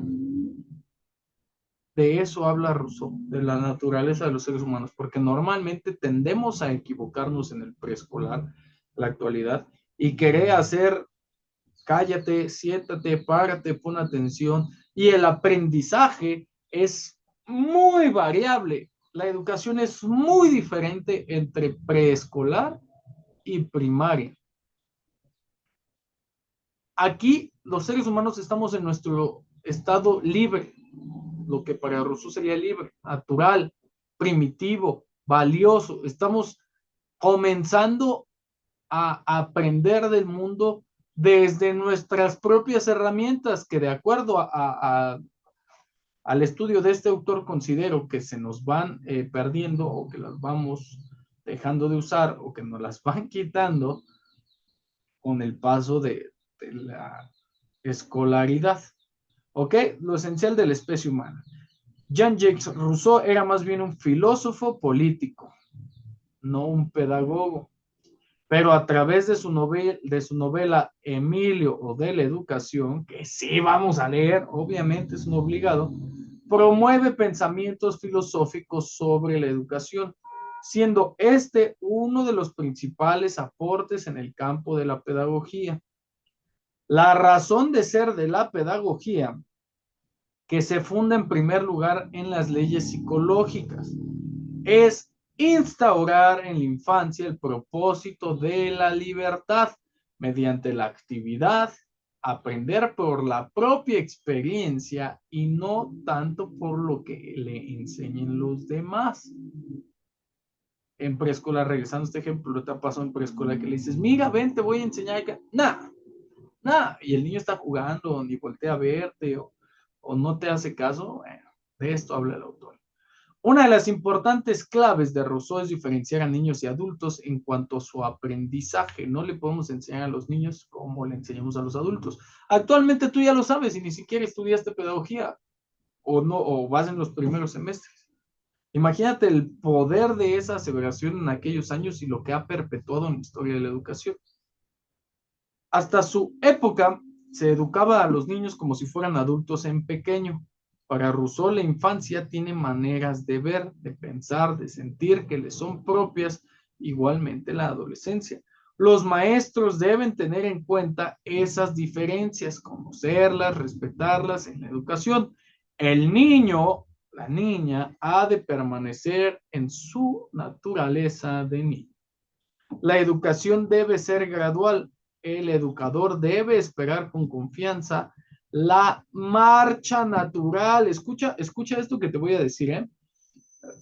de eso habla Rousseau, de la naturaleza de los seres humanos, porque normalmente tendemos a equivocarnos en el preescolar, la actualidad, y querer hacer, cállate, siéntate, párate, pon atención, y el aprendizaje es muy variable. La educación es muy diferente entre preescolar y primaria. Aquí los seres humanos estamos en nuestro estado libre, lo que para Rousseau sería libre, natural, primitivo, valioso. Estamos comenzando a aprender del mundo desde nuestras propias herramientas, que de acuerdo al estudio de este autor considero que se nos van perdiendo o que las vamos dejando de usar o que nos las van quitando con el paso de la escolaridad. ¿Ok? Lo esencial de la especie humana. Jean-Jacques Rousseau era más bien un filósofo político, no un pedagogo, pero a través de su novela Emilio o de la educación, que sí vamos a leer, obviamente es un obligado, promueve pensamientos filosóficos sobre la educación, siendo este uno de los principales aportes en el campo de la pedagogía. La razón de ser de la pedagogía, que se funda en primer lugar en las leyes psicológicas, es instaurar en la infancia el propósito de la libertad mediante la actividad, aprender por la propia experiencia y no tanto por lo que le enseñen los demás. En preescolar, regresando a este ejemplo, te ha pasado en preescolar que le dices, mira, ven, te voy a enseñar acá. Nada, nada, y el niño está jugando, ni voltea a verte o no te hace caso. Bueno, de esto habla el autor. Una de las importantes claves de Rousseau es diferenciar a niños y adultos en cuanto a su aprendizaje. No le podemos enseñar a los niños como le enseñamos a los adultos. Actualmente tú ya lo sabes y ni siquiera estudiaste pedagogía o no, o vas en los primeros semestres. Imagínate el poder de esa aseveración en aquellos años y lo que ha perpetuado en la historia de la educación. Hasta su época se educaba a los niños como si fueran adultos en pequeño. Para Rousseau, la infancia tiene maneras de ver, de pensar, de sentir que le son propias, igualmente la adolescencia. Los maestros deben tener en cuenta esas diferencias, conocerlas, respetarlas en la educación. El niño, la niña, ha de permanecer en su naturaleza de niño. La educación debe ser gradual. El educador debe esperar con confianza la marcha natural. Escucha esto que te voy a decir, ¿eh?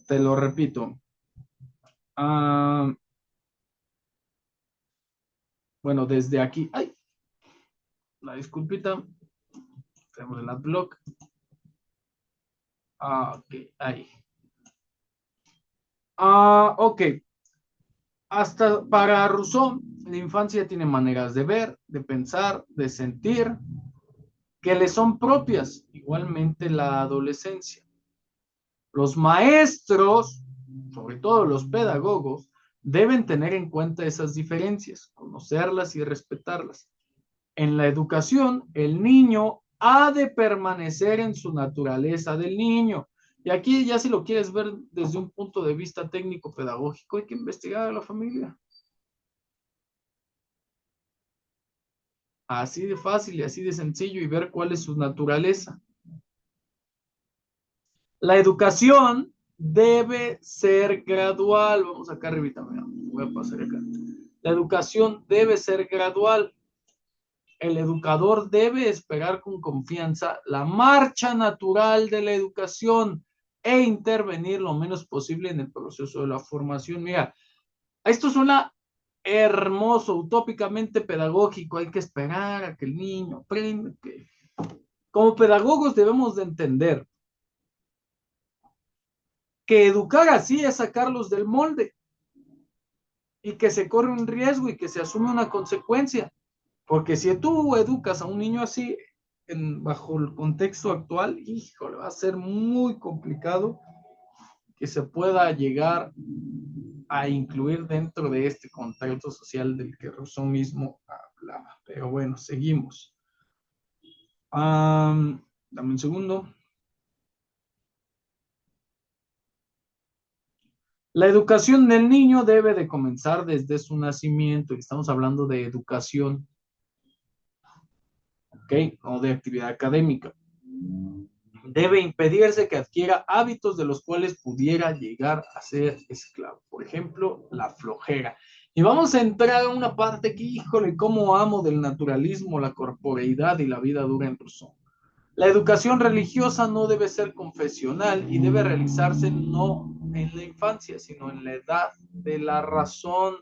Te lo repito. Bueno, desde aquí. ¡Ay! La disculpita. Tenemos el adblock. Ok, ahí. Ok. Hasta para Rousseau, la infancia tiene maneras de ver, de pensar, de sentir, que le son propias. Igualmente la adolescencia. Los maestros, sobre todo los pedagogos, deben tener en cuenta esas diferencias, conocerlas y respetarlas. En la educación, el niño ha de permanecer en su naturaleza del niño. Y aquí ya si lo quieres ver desde un punto de vista técnico-pedagógico, hay que investigar a la familia. Así de fácil y así de sencillo y ver cuál es su naturaleza. La educación debe ser gradual. Vamos acá arribita, voy a pasar acá. La educación debe ser gradual. El educador debe esperar con confianza la marcha natural de la educación e intervenir lo menos posible en el proceso de la formación. Mira, esto suena hermoso, utópicamente pedagógico. Hay que esperar a que el niño aprenda. Como pedagogos debemos de entender que educar así es sacarlos del molde y que se corre un riesgo y que se asume una consecuencia. Porque si tú educas a un niño así, bajo el contexto actual, híjole, va a ser muy complicado que se pueda llegar a incluir dentro de este contexto social del que Rousseau mismo hablaba. Pero bueno, seguimos. Dame un segundo. La educación del niño debe de comenzar desde su nacimiento, y estamos hablando de educación, ¿ok? No de actividad académica. Debe impedirse que adquiera hábitos de los cuales pudiera llegar a ser esclavo. Por ejemplo, la flojera. Y vamos a entrar a una parte que, híjole, cómo amo del naturalismo, la corporeidad y la vida dura en Rousseau. La educación religiosa no debe ser confesional y debe realizarse no en la infancia, sino en la edad de la razón.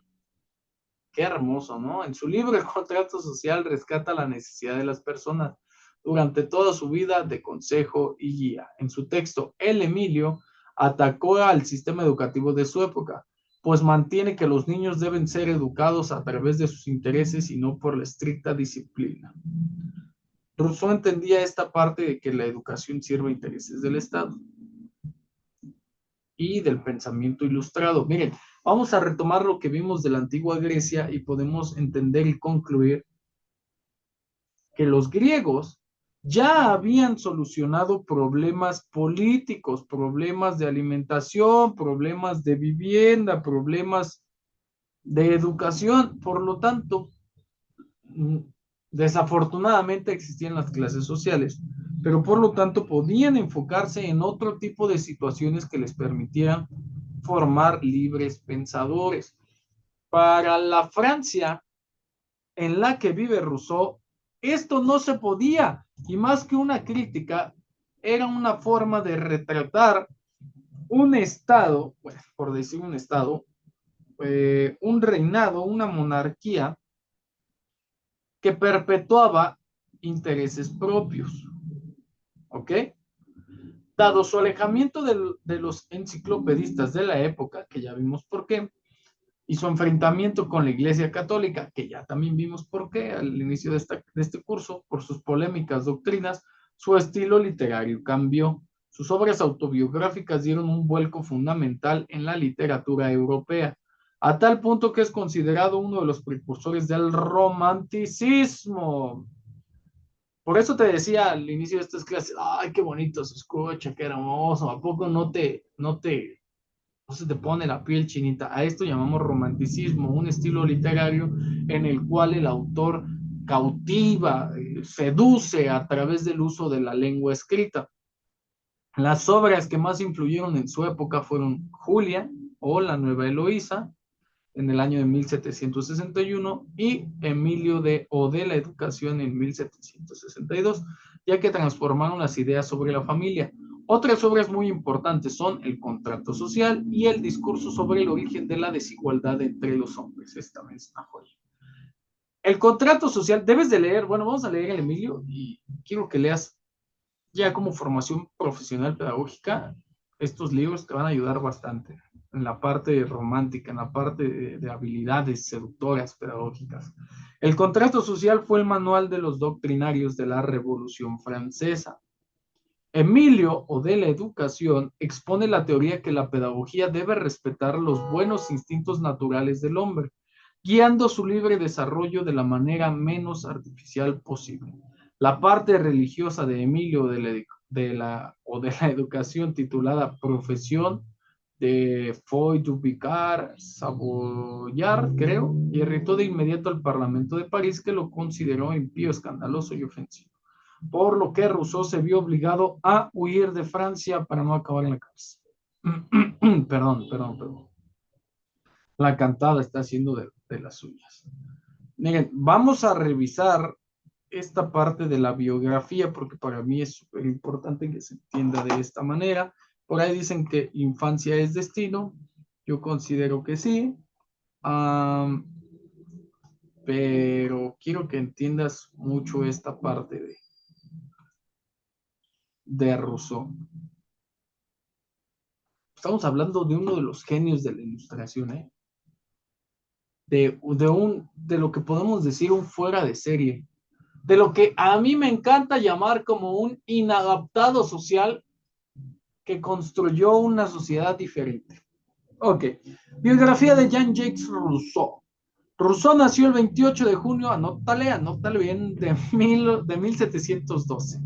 Qué hermoso, ¿no? En su libro El contrato social rescata la necesidad de las personas durante toda su vida de consejo y guía. En su texto, El Emilio atacó al sistema educativo de su época, pues mantiene que los niños deben ser educados a través de sus intereses y no por la estricta disciplina. Rousseau entendía esta parte de que la educación sirve a intereses del Estado y del pensamiento ilustrado. Miren, vamos a retomar lo que vimos de la antigua Grecia y podemos entender y concluir que los griegos ya habían solucionado problemas políticos, problemas de alimentación, problemas de vivienda, problemas de educación. Por lo tanto, desafortunadamente existían las clases sociales, pero por lo tanto podían enfocarse en otro tipo de situaciones que les permitieran formar libres pensadores. Para la Francia en la que vive Rousseau, esto no se podía, y más que una crítica, era una forma de retratar un estado, bueno, por decir un estado, un reinado, una monarquía que perpetuaba intereses propios, ¿ok? Dado su alejamiento de los enciclopedistas de la época, que ya vimos por qué, y su enfrentamiento con la Iglesia Católica, que ya también vimos por qué al inicio de este curso, por sus polémicas doctrinas, su estilo literario cambió. Sus obras autobiográficas dieron un vuelco fundamental en la literatura europea, a tal punto que es considerado uno de los precursores del romanticismo. Por eso te decía al inicio de estas clases, ay, qué bonito se escucha, qué hermoso, ¿a poco no se te pone la piel chinita? A esto llamamos romanticismo, un estilo literario en el cual el autor cautiva, seduce a través del uso de la lengua escrita. Las obras que más influyeron en su época fueron Julia o La Nueva Eloísa, en el año de 1761, y Emilio o de la Educación en 1762, ya que transformaron las ideas sobre la familia. Otras obras muy importantes son El contrato social y El discurso sobre el origen de la desigualdad entre los hombres. Esta es una joya. El contrato social, debes de leer, bueno, vamos a leer el Emilio y quiero que leas ya como formación profesional pedagógica. Estos libros te van a ayudar bastante en la parte romántica, en la parte de habilidades seductoras pedagógicas. El contrato social fue el manual de los doctrinarios de la Revolución Francesa. Emilio, o de la Educación, expone la teoría que la pedagogía debe respetar los buenos instintos naturales del hombre, guiando su libre desarrollo de la manera menos artificial posible. La parte religiosa de Emilio de la Educación, titulada Profesión de Foy du Picard Savoyard, creo, irritó de inmediato al Parlamento de París, que lo consideró impío, escandaloso y ofensivo, por lo que Rousseau se vio obligado a huir de Francia para no acabar en la cárcel. Perdón. La cantada está haciendo de las suyas. Miren, vamos a revisar esta parte de la biografía porque para mí es súper importante que se entienda de esta manera. Por ahí dicen que infancia es destino. Yo considero que sí. Pero quiero que entiendas mucho esta parte de Rousseau. Estamos hablando de uno de los genios de la ilustración, ¿eh? De lo que podemos decir un fuera de serie, de lo que a mí me encanta llamar como un inadaptado social que construyó una sociedad diferente. Ok, biografía de Jean-Jacques Rousseau. Rousseau nació el 28 de junio, anótale bien, de 1712,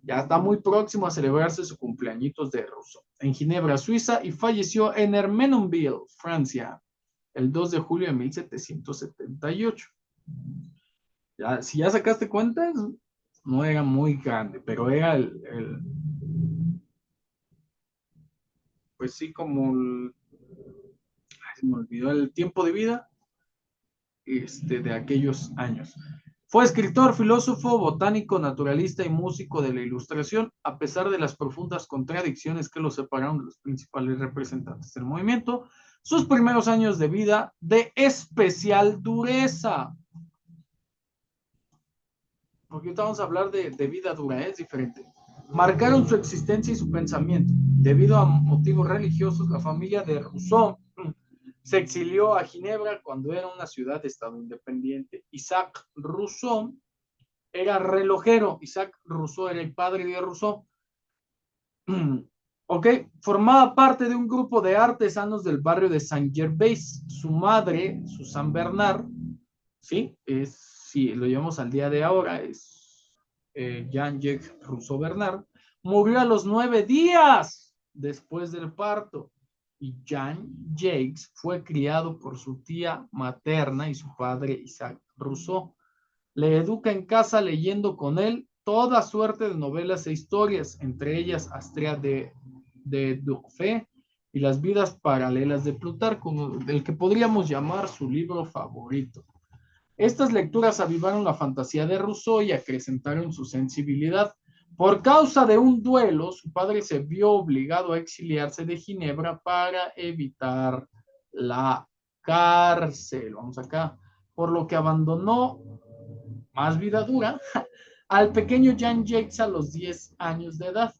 Ya está muy próximo a celebrarse su cumpleañitos de Rousseau en Ginebra, Suiza, y falleció en Hermenonville, Francia, el 2 de julio de 1778. Ya, si ya sacaste cuentas, no era muy grande, pero era pues sí, como se me olvidó el tiempo de vida de aquellos años. Fue escritor, filósofo, botánico, naturalista y músico de la Ilustración, a pesar de las profundas contradicciones que lo separaron de los principales representantes del movimiento. Sus primeros años de vida de especial dureza. Porque ahorita vamos a hablar de vida dura, es diferente. Marcaron su existencia y su pensamiento. Debido a motivos religiosos, la familia de Rousseau se exilió a Ginebra cuando era una ciudad-estado independiente. Isaac Rousseau era relojero. Isaac Rousseau era el padre de Rousseau. Ok, formaba parte de un grupo de artesanos del barrio de Saint-Gervais. Su madre, Susan Bernard, ¿sí? Si lo llevamos al día de ahora, es Jean-Jacques Rousseau Bernard, murió a los 9 días después del parto. Y Jean-Jacques fue criado por su tía materna y su padre Isaac Rousseau. Le educa en casa leyendo con él toda suerte de novelas e historias, entre ellas Astrea de Dufay y Las vidas paralelas de Plutarco, del que podríamos llamar su libro favorito. Estas lecturas avivaron la fantasía de Rousseau y acrecentaron su sensibilidad. Por causa de un duelo, su padre se vio obligado a exiliarse de Ginebra para evitar la cárcel. Vamos acá. Por lo que abandonó, más vida dura, al pequeño Jean-Jacques a los 10 años de edad,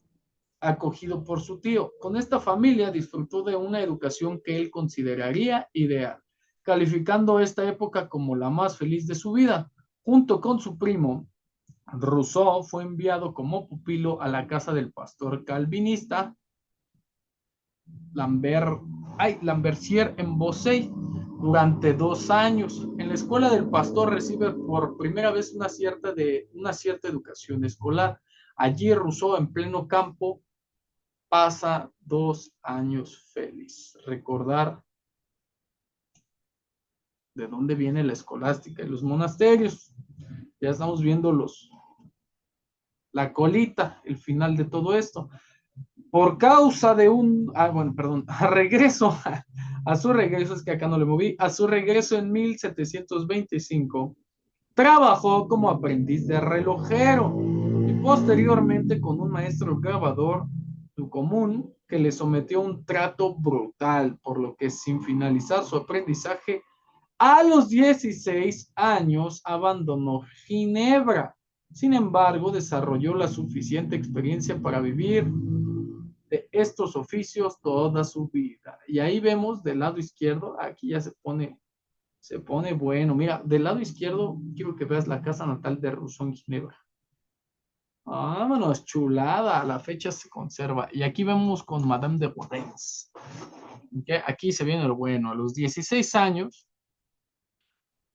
acogido por su tío. Con esta familia disfrutó de una educación que él consideraría ideal, calificando esta época como la más feliz de su vida. Junto con su primo, Rousseau fue enviado como pupilo a la casa del pastor calvinista Lambertier en Beausset durante 2 años. En la escuela del pastor recibe por primera vez una cierta educación escolar. Allí Rousseau, en pleno campo, pasa 2 años feliz. Recordar de dónde viene la escolástica y los monasterios. Ya estamos viendo la colita, el final de todo esto. Por causa de a su regreso, es que acá no le moví, a su regreso en 1725, trabajó como aprendiz de relojero y posteriormente con un maestro grabador común que le sometió a un trato brutal, por lo que sin finalizar su aprendizaje, a los 16 años abandonó Ginebra. Sin embargo, desarrolló la suficiente experiencia para vivir de estos oficios toda su vida. Y ahí vemos del lado izquierdo, aquí ya se pone bueno. Mira, del lado izquierdo quiero que veas la casa natal de Rousseau en Ginebra. Vámonos, chulada, la fecha se conserva. Y aquí vemos con Madame de Warens. ¿Okay? Aquí se viene lo bueno, a los 16 años.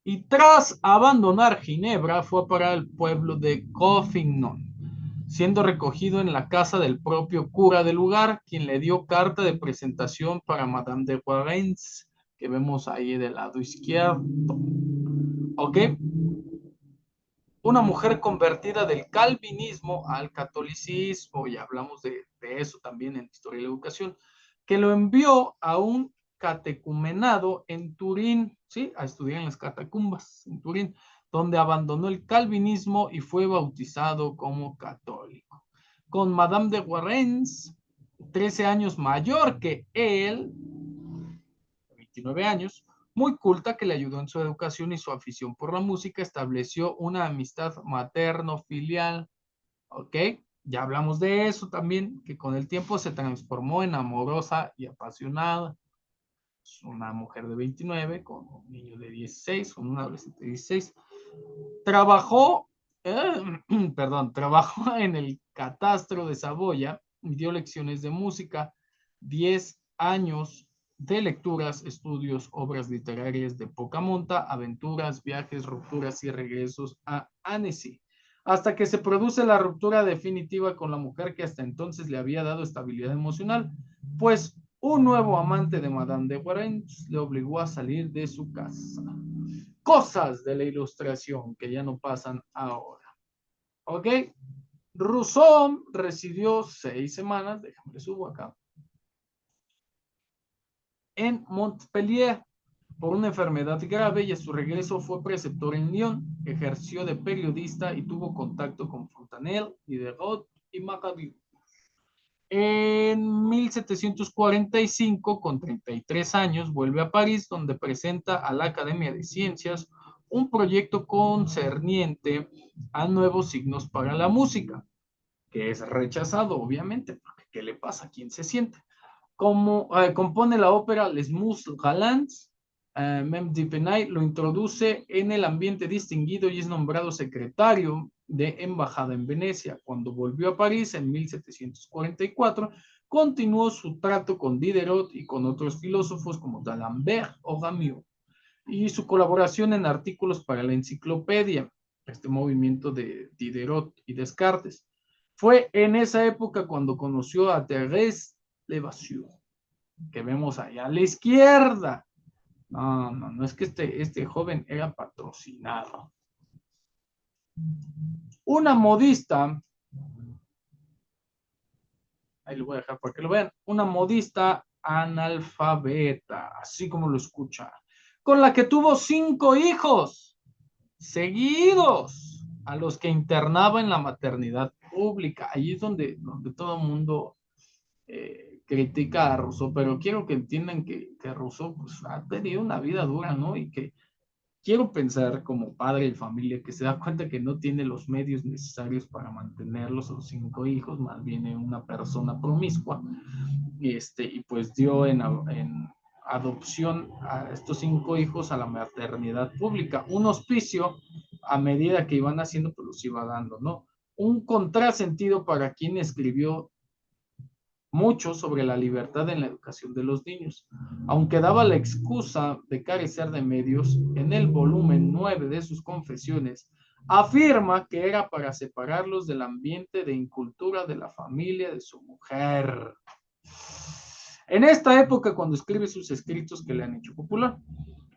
Y tras abandonar Ginebra, fue para el pueblo de Coffignon, siendo recogido en la casa del propio cura del lugar, quien le dio carta de presentación para Madame de Warens, que vemos ahí del lado izquierdo. ¿Ok? Una mujer convertida del calvinismo al catolicismo, y hablamos de eso también en Historia de la Educación, que lo envió a un catecumenado en Turín, ¿sí? A estudiar en las catacumbas en Turín, donde abandonó el calvinismo y fue bautizado como católico. Con Madame de Warens, 13 años mayor que él, 29 años, muy culta, que le ayudó en su educación y su afición por la música, estableció una amistad materno-filial. ¿Ok? Ya hablamos de eso también, que con el tiempo se transformó en amorosa y apasionada. Es una mujer de 29 con un niño de 16, con un adolescente de 16. Trabajó en el catastro de Saboya y dio lecciones de música, 10 años de lecturas, estudios, obras literarias de poca monta, aventuras, viajes, rupturas y regresos a Annecy. hasta que se produce la ruptura definitiva con la mujer que hasta entonces le había dado estabilidad emocional, pues un nuevo amante de Madame de Warens le obligó a salir de su casa. Cosas de la ilustración que ya no pasan ahora. ¿Ok? Rousseau residió 6 semanas, déjame le subo acá, en Montpellier por una enfermedad grave y a su regreso fue preceptor en Lyon, ejerció de periodista y tuvo contacto con Fontanelle, Diderot y Macabeu. En 1745, con 33 años, vuelve a París, donde presenta a la Academia de Ciencias un proyecto concerniente a nuevos signos para la música, que es rechazado, obviamente, porque ¿qué le pasa? ¿Quién se siente? Compone la ópera Les Mus Galants, Mem de Penay, lo introduce en el ambiente distinguido y es nombrado secretario de embajada en Venecia. Cuando volvió a París en 1744, continuó su trato con Diderot y con otros filósofos como D'Alembert o Gamiot, y su colaboración en artículos para la enciclopedia, este movimiento de Diderot y Descartes. Fue en esa época cuando conoció a Thérèse Levasseur, que vemos allá a la izquierda. No es que este joven era patrocinado. Una modista, ahí lo voy a dejar para que lo vean, una modista analfabeta, así como lo escucha, con la que tuvo 5 hijos seguidos, a los que internaba en la maternidad pública. Allí es donde todo el mundo critica a Rousseau, pero quiero que entiendan que Rousseau pues, ha tenido una vida dura, ¿no? Y que quiero pensar como padre de familia que se da cuenta que no tiene los medios necesarios para mantenerlos a los 5 hijos, más bien es una persona promiscua, y pues dio en adopción a estos 5 hijos a la maternidad pública. Un hospicio, a medida que iban haciendo, pues los iba dando, ¿no? Un contrasentido para quien escribió mucho sobre la libertad en la educación de los niños. Aunque daba la excusa de carecer de medios, en el volumen 9 de sus confesiones, afirma que era para separarlos del ambiente de incultura de la familia de su mujer. En esta época, cuando escribe sus escritos que le han hecho popular,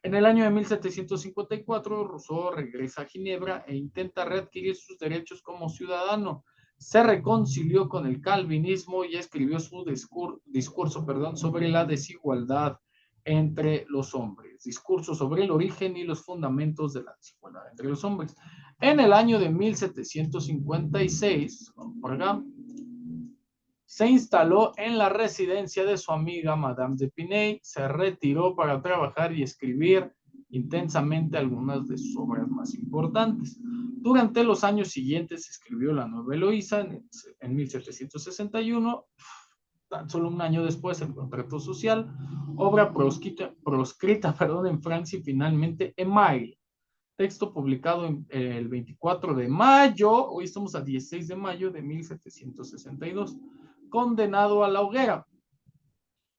en el año de 1754, Rousseau regresa a Ginebra e intenta readquirir sus derechos como ciudadano. Se reconcilió con el calvinismo y escribió su discurso sobre la desigualdad entre los hombres, discurso sobre el origen y los fundamentos de la desigualdad entre los hombres. En el año de 1756, por acá, se instaló en la residencia de su amiga Madame de Pinay, se retiró para trabajar y escribir intensamente algunas de sus obras más importantes. Durante los años siguientes escribió La Nueva Eloísa en 1761, tan solo un año después El Contrato Social, obra proscrita en Francia, y finalmente Émile, texto publicado el 24 de mayo, hoy estamos a 16 de mayo de 1762, condenado a la hoguera.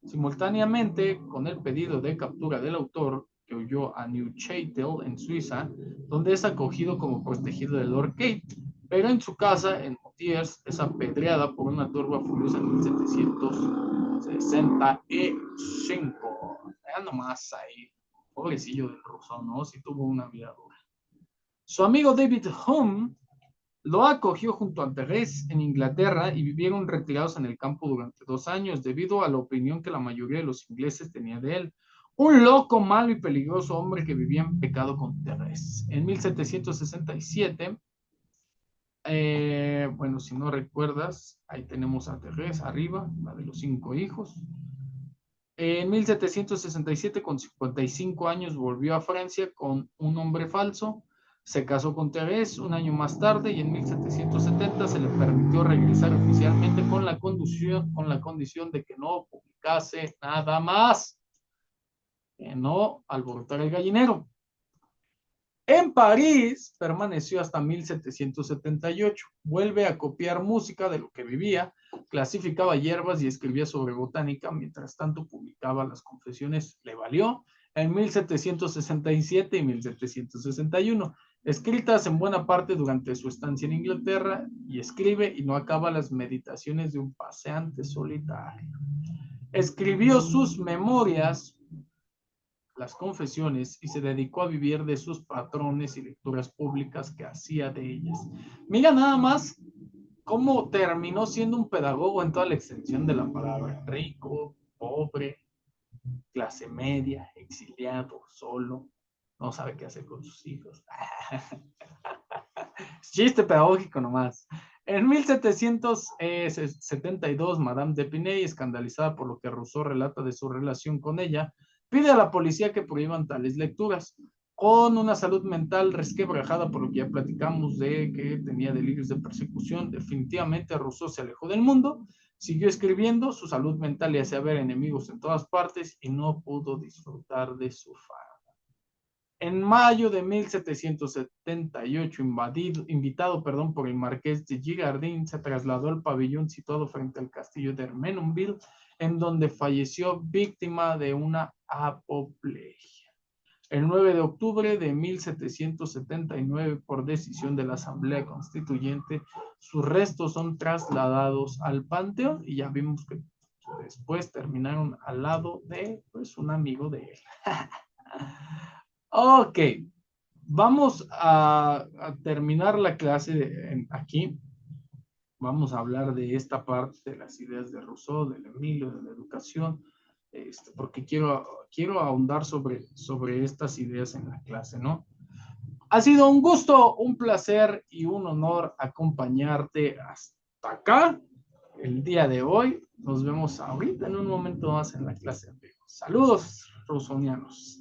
Simultáneamente con el pedido de captura del autor, que huyó a Neuchâtel, en Suiza, donde es acogido como protegido de Lord Kate, pero en su casa, en Moutiers, es apedreada por una turba furiosa en 1765. Ya nomás ahí, pobrecillo del Rousseau, ¿no? Sí tuvo una vida dura. Su amigo David Hume lo acogió junto a Thérèse en Inglaterra y vivieron retirados en el campo durante 2 años debido a la opinión que la mayoría de los ingleses tenía de él. Un loco, malo y peligroso hombre que vivía en pecado con Thérèse. En 1767, bueno, si no recuerdas, ahí tenemos a Thérèse arriba, la de los 5 hijos. En 1767, con 55 años, volvió a Francia con un hombre falso. Se casó con Thérèse un año más tarde y en 1770 se le permitió regresar oficialmente con la condición de que no publicase nada más, que no alborotar el gallinero. En París permaneció hasta 1778. Vuelve a copiar música de lo que vivía, clasificaba hierbas y escribía sobre botánica. Mientras tanto publicaba las confesiones. Le valió en 1767 y 1761, escritas en buena parte durante su estancia en Inglaterra, y escribe y no acaba las meditaciones de un paseante solitario. Escribió sus memorias, las confesiones, y se dedicó a vivir de sus patrones y lecturas públicas que hacía de ellas. Mira nada más cómo terminó siendo un pedagogo en toda la extensión de la palabra: rico, pobre, clase media, exiliado, solo, no sabe qué hacer con sus hijos. Chiste pedagógico nomás. En 1772, Madame d'Épinay, escandalizada por lo que Rousseau relata de su relación con ella, pide a la policía que prohíban tales lecturas. Con una salud mental resquebrajada por lo que ya platicamos de que tenía delirios de persecución, definitivamente Rousseau se alejó del mundo, siguió escribiendo, su salud mental le hacía ver enemigos en todas partes y no pudo disfrutar de su fama. En mayo de 1778, invitado por el marqués de Girardin, se trasladó al pabellón situado frente al castillo de Ermenonville, en donde falleció víctima de una apoplejía. El 9 de octubre de 1779, por decisión de la Asamblea Constituyente, sus restos son trasladados al Panteón, y ya vimos que después terminaron al lado de un amigo de él. Ok, vamos a terminar la clase aquí. Vamos a hablar de esta parte de las ideas de Rousseau, del Emilio, de la educación, porque quiero ahondar sobre estas ideas en la clase, ¿no? Ha sido un gusto, un placer y un honor acompañarte hasta acá el día de hoy. Nos vemos ahorita en un momento más en la clase. Saludos, rousseauianos.